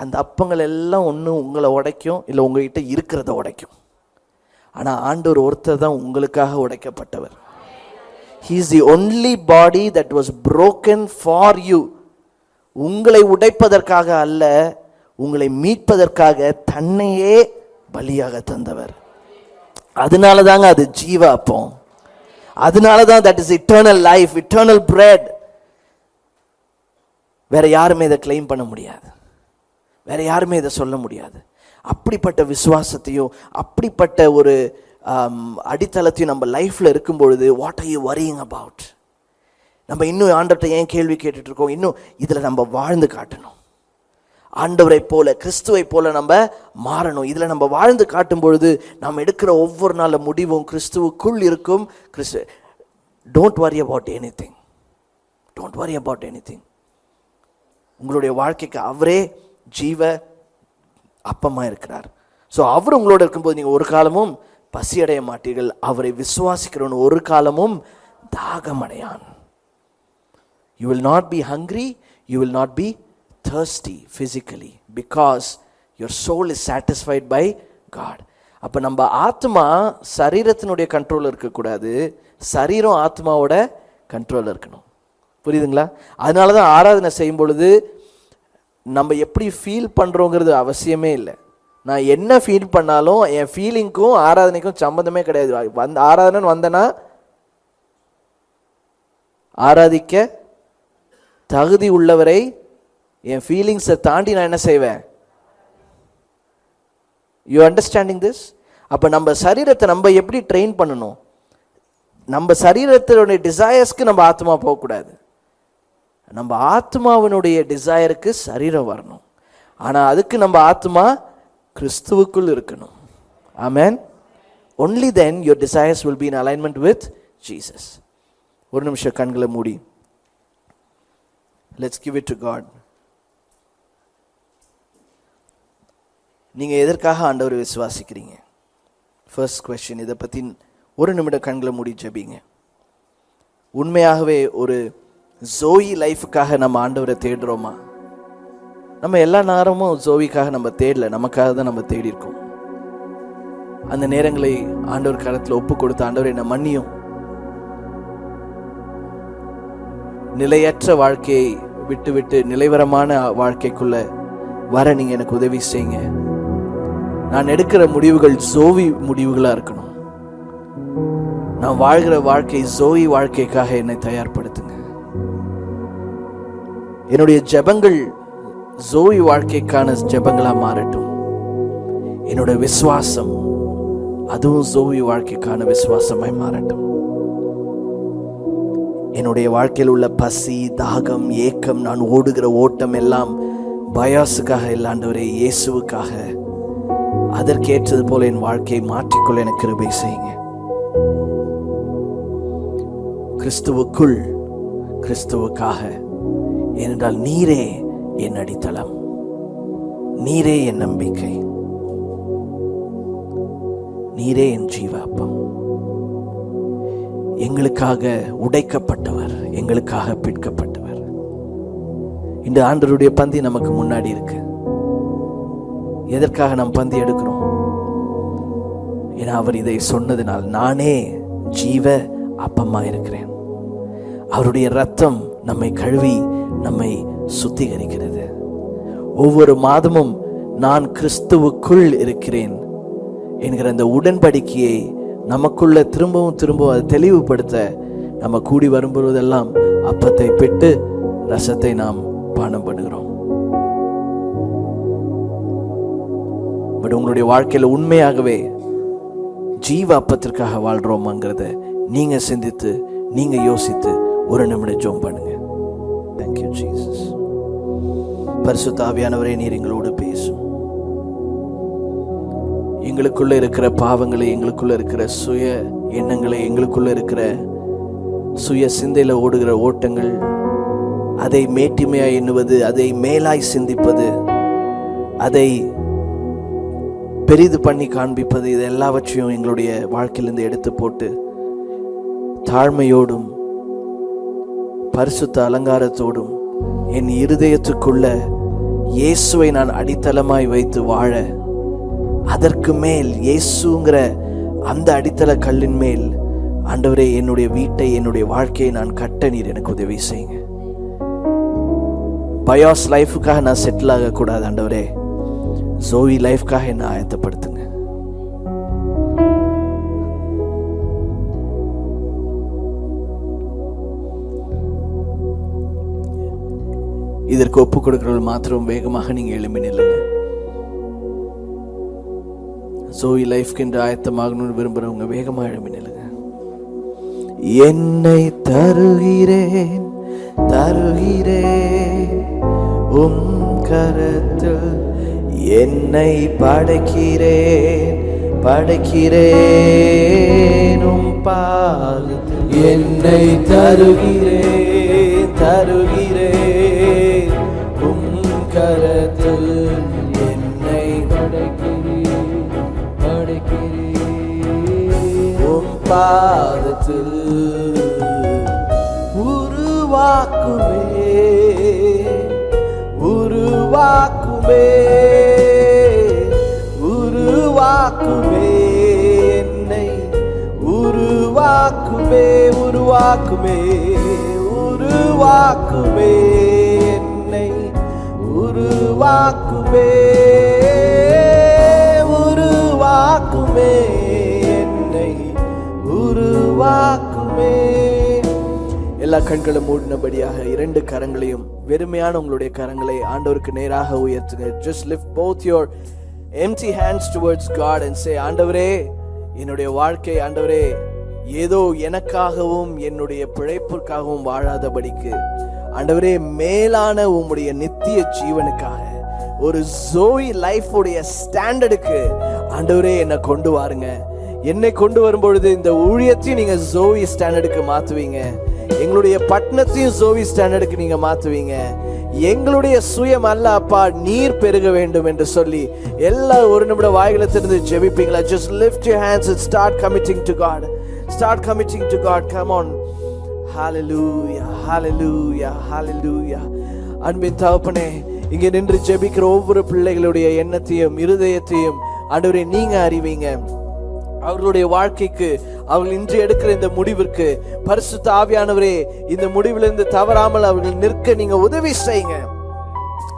அந்த அப்பங்கள் எல்லாம் ஒன்று உங்களை உடைக்கும், இல்லை உங்ககிட்ட இருக்கிறத உடைக்கும். ஆனால் ஆண்டவர் ஒருத்தர் தான் உங்களுக்காக உடைக்கப்பட்டவர். He is the only body that was broken for you. உங்களை உடைப்பதற்காக அல்ல, உங்களை மீட்பதற்காக தன்னையே பலியாக தந்தவர். அதனால தாங்க அது ஜீவ அப்பம். அதனால தான் that is eternal life, eternal bread. வேற யாருமே இதை கிளைம் பண்ண முடியாது, வேற யாருமே இதை சொல்ல முடியாது. அப்படிப்பட்ட விசுவாசத்தையும் அப்படிப்பட்ட ஒரு அடித்தளத்தையும் நம்ம லைஃப்ல இருக்கும் பொழுது what are you worrying about? நம்ம இன்னும் ஆண்டவர்கிட்ட ஏன் கேள்வி கேட்டுட்டு இருக்கோம்? இன்னும் இதுல நம்ம வாழ்ந்து காட்டணும். ஆண்டவரை போல கிறிஸ்துவை போல நம்ம மாறணும். இதுல நம்ம வாழ்ந்து காட்டும் பொழுது நம்ம எடுக்கிற ஒவ்வொரு நாள் முடிவும் கிறிஸ்துவுக்குள் இருக்கும். Don't worry about anything, don't worry about anything. உங்களுடைய வாழ்க்கைக்கு அவரே ஜீவ அப்பமா இருக்கிறார். ஸோ அவர் உங்களோட இருக்கும்போது நீங்க ஒரு காலமும் பசி அடைய மாட்டீர்கள். அவரை விசுவாசிக்கிறவன் ஒரு காலமும் தாகமடையான். You will not be hungry, you will not be thirsty physically because your soul is satisfied by God. அப்ப நம்ம ஆத்மா சரீரத்தினுடைய கண்ட்ரோல் இருக்கக்கூடாது, சரீரம் ஆத்மாவோட கண்ட்ரோல் இருக்கணும். புரியுதுங்களா? அதனால தான் ஆராதனை செய்யும் பொழுது நம்ம எப்படி ஃபீல் பண்ணுறோங்கிறது அவசியமே இல்லை. நான் என்ன ஃபீல் பண்ணாலும் என் ஃபீலிங்க்கும் ஆராதனைக்கும் சம்மந்தமே கிடையாது. ஆராதனை வந்தேன்னா ஆராதிக்க தகுதி உள்ளவரை என் ஃபீலிங்ஸை தாண்டி நான் என்ன செய்வேன்? You understanding this? அப்போ நம்ம சரீரத்தை நம்ம எப்படி ட்ரெயின் பண்ணணும்? நம்ம சரீரத்தினுடைய டிசையர்ஸ்க்கு நம்ம ஆத்மா போகக்கூடாது, நம்ம ஆத்மாவினுடைய டிசையருக்கு சரீரம் வரணும். ஆனால் அதுக்கு நம்ம ஆத்மா கிறிஸ்துவுக்குள் இருக்கணும். ஆமென். only then your desires will be in alignment with Jesus. ஒரு நிமிஷம் கண்களை மூடி let's give it to God. நீங்க எதற்காக ஆண்டவரை விசுவாசிக்கிறீங்க? First question. இதை பத்தி ஒரு நிமிடம் கண்களை மூடி ஜெபிங்க. உண்மையாகவே ஒரு ஜோயி லைஃபுக்காக நம்ம ஆண்டவரை தேடுறோமா? நம்ம எல்லா நேரமும் ஜோவிக்காக நம்ம தேடல, நமக்காக தான் நம்ம தேடி இருக்கோம். அந்த நேரங்களை ஆண்டவர் கரத்தில் ஒப்பு கொடுத்த ஆண்டவர் என்ன மன்னியும், நிலையற்ற வாழ்க்கையை விட்டு நிலைவரமான வாழ்க்கைக்குள்ள வர நீங்க எனக்கு உதவி செய்யுங்க. நான் எடுக்கிற முடிவுகள் ஜோவி முடிவுகளா இருக்கணும். நான் வாழ்கிற வாழ்க்கை ஜோவி வாழ்க்கைக்காக என்னை தயார்படுத்துங்க. என்னுடைய ஜெபங்கள் ஜோவி வாழ்க்கைக்கான ஜெபங்களா மாறட்டும். என்னுடைய விசுவாசம் அதுவும் ஜோவி வாழ்க்கைக்கான விசுவாசமாய் மாறட்டும். என்னுடைய வாழ்க்கையில் உள்ள பசி, தாகம், ஏக்கம், நான் ஓடுகிற ஓட்டம் எல்லாம் பயாசுக்காக இல்லை ஆண்டவரே, இயேசுவுக்காக. அதற்கேற்றது போல என் வாழ்க்கையை மாற்றிக்கொள்ள எனக்கு கிருபை செய்யுங்க. கிறிஸ்துவுக்குள், கிறிஸ்துவுக்காக. ஏனென்றால் நீரே என் அடித்தளம், நீரே என் நம்பிக்கை, நீரே என் ஜீவாப்பம். எங்களுக்காக உடைக்கப்பட்டவர், எங்களுக்காக பிற்கப்பட்டவர். இந்த ஆண்டவருடைய பந்தி நமக்கு முன்னாடி இருக்கு. எதற்காக நாம் பந்தி எடுக்கிறோம்? ஏன்னா அவர் இதை சொன்னதினால், நானே ஜீவ அப்பமா இருக்கிறேன். அவருடைய ரத்தம் நம்மை கழுவி நம்மை சுத்திகரிக்கிறது. ஒவ்வொரு மாதமும் நான் கிறிஸ்துவுக்குள் இருக்கிறேன் என்கிற அந்த உடன்படிக்கையை நமக்குள்ள திரும்பவும் அதை தெளிவுபடுத்த நம்ம கூடி வரும்போதெல்லாம் அப்பத்தை பெற்று ரசத்தை நாம் பானம் பண்ணுகிறோம். பட் உங்களுடைய வாழ்க்கையில உண்மையாகவே ஜீவ அப்பத்திற்காக வாழ்றோமாங்கிறத நீங்க சிந்தித்து, நீங்க யோசித்து ஒரு நிமிடம் ஜெபம் பண்ணுங்க. Thank you Jesus. பரிசுத்த ஆவியானவரே, நீர் எங்களோடு பேசும். எங்களுக்குள்ள இருக்கிற பாவங்களை, எங்களுக்குள்ள இருக்கிற சுய எண்ணங்களை, எங்களுக்குள்ள இருக்கிற சுய சிந்தையில ஓடுகிற ஓட்டங்கள், அதை மேட்டிமையாய் எண்ணுவது, அதை மேலாய் சிந்திப்பது, அதை பெரிது பண்ணி காண்பிப்பது, இது எல்லாவற்றையும் எங்களுடைய வாழ்க்கையிலிருந்து எடுத்து போட்டு தாழ்மையோடும் பரிசுத்த அலங்காரத்தோடும் என் இருதயத்துக்குள்ள இயேசுவை நான் அடித்தளமாய் வைத்து வாழ, அதற்கு மேல் இயேசுங்கிற அந்த அடித்தள கல்லின் மேல் ஆண்டவரே என்னுடைய வீட்டை, என்னுடைய வாழ்க்கையை நான் கட்ட நீர் எனக்கு உதவி செய்யுங்க. பயாஸ் லைஃபுக்காக நான் செட்டில் ஆகக்கூடாது ஆண்டவரே, ஜோவி லைஃப்காக என்ன ஆயத்தப்படுத்துங்க. இதற்கு ஒப்பு கொடுக்கிறவர்கள் மாத்திரம் வேகமாக நீங்க எழும்பி நில்லுங்க. ஜோவி லைஃப்க்கு என்று ஆயத்தமாகணும்னு விரும்புறவங்க வேகமாக எழும்பி நில்லுங்க. என்னை தருகிறேன் தருகிறேன் உம் கரத்தில், என்னை படைக்கிறேன் படைக்கிறேன் உம் பாதத்தில், என்னை தருகிறேன் தருகிறேன் உம் கரத்தில், என்னை படைக்கிறேன் படைக்கிறேன் உம் பாதத்தில். உருவாக்குமே உருவாக்குமே உருவாக்குமே என்னை உருவாக்குமே உருவாக்குமே உருவாக்குமே என்னை உருவாக்குமே உருவாக்குமே என்னை உருவாக்குமே. எல்லா கண்களும் மூடினபடியாக இரண்டு கரங்களையும், வெறுமையான உங்களுடைய கரங்களை ஆண்டவருக்கு நேராக உயர்த்துங்க. Just lift both your empty hands towards God and say, ஆண்டவரே என்னுடைய வாழ்க்கை ஆண்டவரே ஏதோ எனக்காகவும் என்னுடைய பிழைப்பிற்காகவும் வாழாதபடிக்கு ஆண்டவரே மேலான உம்முடைய நித்திய ஜீவனுக்காக ஒரு ஜோய் லைஃப் உடைய ஸ்டாண்டர்டுக்கு ஆண்டவரே என்னை கொண்டு வாருங்க. என்னை கொண்டு வரும்பொழுது இந்த ஊழியத்தையும் நீங்க ஜோய் ஸ்டாண்டர்டுக்கு மாத்துவீங்க, எங்களுடைய பட்டணத்தையும் ஜோவி ஸ்டாண்டர்டுக்கு நீங்க மாத்துவீங்க. எங்களுடைய சுயம் அல்ல அப்பா, நீர் பெருக வேண்டும் என்று சொல்லி எல்லா ஒரு நிமிட வாய்களை திறந்து ஜெபிப்பீங்களா? Just lift your hands and start committing to God. Start committing to God. Come on. Hallelujah, hallelujah, hallelujah. அன்பின் தகப்பனே, இங்கே நின்று ஜெபிக்கிற ஒவ்வொரு பிள்ளைகளுடைய எண்ணத்தையும் இருதயத்தையும் ஆண்டவரே நீங்க அறிவீங்க. அவர்களுடைய வாழ்க்கைக்கு, அவர்கள் இன்று எடுக்கிற இந்த முடிவிற்கு பரிசுத்த ஆவியானவரே இந்த முடிவிலிருந்து தவறாமல் அவர்கள் நிற்க நீங்க உதவி செய்யுங்க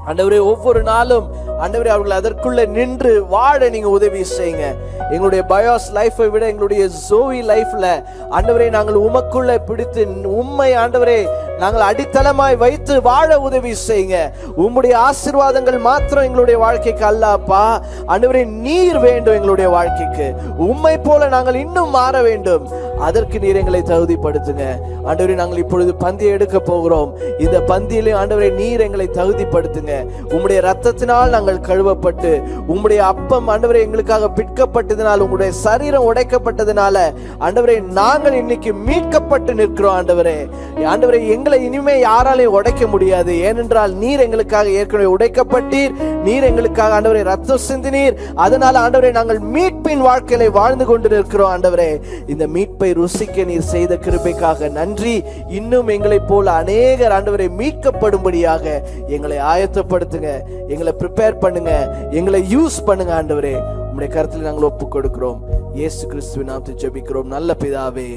ஆண்டவரே. ஒவ்வொரு நாளும் ஆண்டவரே அவர்கள் அதற்குள்ள நின்று வாழ நீங்க உதவி செய்யுங்க. எங்களுடைய பயாஸ் லைஃபை விட எங்களுடைய ஜோவி லைஃப்ல ஆண்டவரே நாங்கள் உமக்குள்ள பிடித்து உம்மை ஆண்டவரே நாங்கள் அடித்தளமாய் வைத்து வாழ உதவி செய்யுங்க. உம்முடைய ஆசீர்வாதங்கள் மாத்திரம் எங்களுடைய வாழ்க்கைக்கு அல்லப்பா ஆண்டவரே, நீர் வேண்டும் எங்களுடைய வாழ்க்கைக்கு. உம்மை போல நாங்கள் இன்னும் மாற வேண்டும் அதற்கு நீர் எங்களை தகுதிப்படுத்துங்க ஆண்டவரே. நாங்கள் இப்பொழுது பந்தியை எடுக்க போகிறோம். இந்த பந்தியிலே ஆண்டவரே நீர் எங்களை தகுதிப்படுத்துங்க. உம்முடைய ரத்தத்தினால் நாங்கள் கழுவப்பட்டு, உம்முடைய அப்பம் ஆண்டவரே எங்களுக்காக பிற்கப்பட்டதினால், உங்களுடைய சரீரம் உடைக்கப்பட்டதினால ஆண்டவரே நாங்கள் இன்னைக்கு மீட்கப்பட்டு நிற்கிறோம் ஆண்டவரே. ஆண்டவரே எங்களை இனிமே யாராலையும் உடைக்க முடியாது. ஏனென்றால் நீர் எங்களுக்காக ஏற்கனவே உடைக்கப்பட்டீர். நீர் எங்களுக்காக ஆண்டவரே ரத்தம் சிந்தினீர். அதனால ஆண்டவரே நாங்கள் மீட்பின் வாழ்க்கையில வாழ்ந்து கொண்டு நிற்கிறோம் ஆண்டவரே. இந்த மீட்பை ருசிக்க நீர் செய்த கிருபைக்காக நன்றி. இன்னும் எங்களை போல அநேகர் ஆண்டவரை மீட்கப்படும்படியாக எங்களை ஆயத்தப்படுத்துங்க, எங்களை ப்ரிப்பேர் பண்ணுங்க, எங்களை யூஸ் பண்ணுங்க ஆண்டவரே. உம்முடைய கருத்தில் நாங்கள் ஒப்பு கொடுக்கிறோம். இயேசு கிறிஸ்துவின் நாமத்தில் ஜெபிக்கிறோம் நல்ல பிதாவே,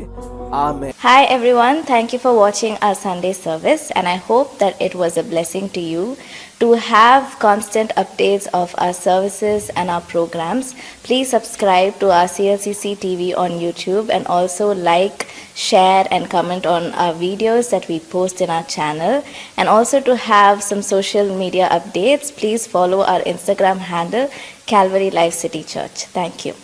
ஆமென். Hi everyone, thank you for watching our Sunday service, and I hope that it was a blessing to you. To have constant updates of our services and our programs, please subscribe to our CLCC TV on YouTube, and also like, share and comment on our videos that we post in our channel. And also to have some social media updates, please follow our Instagram handle, Calvary Life City Church. Thank you.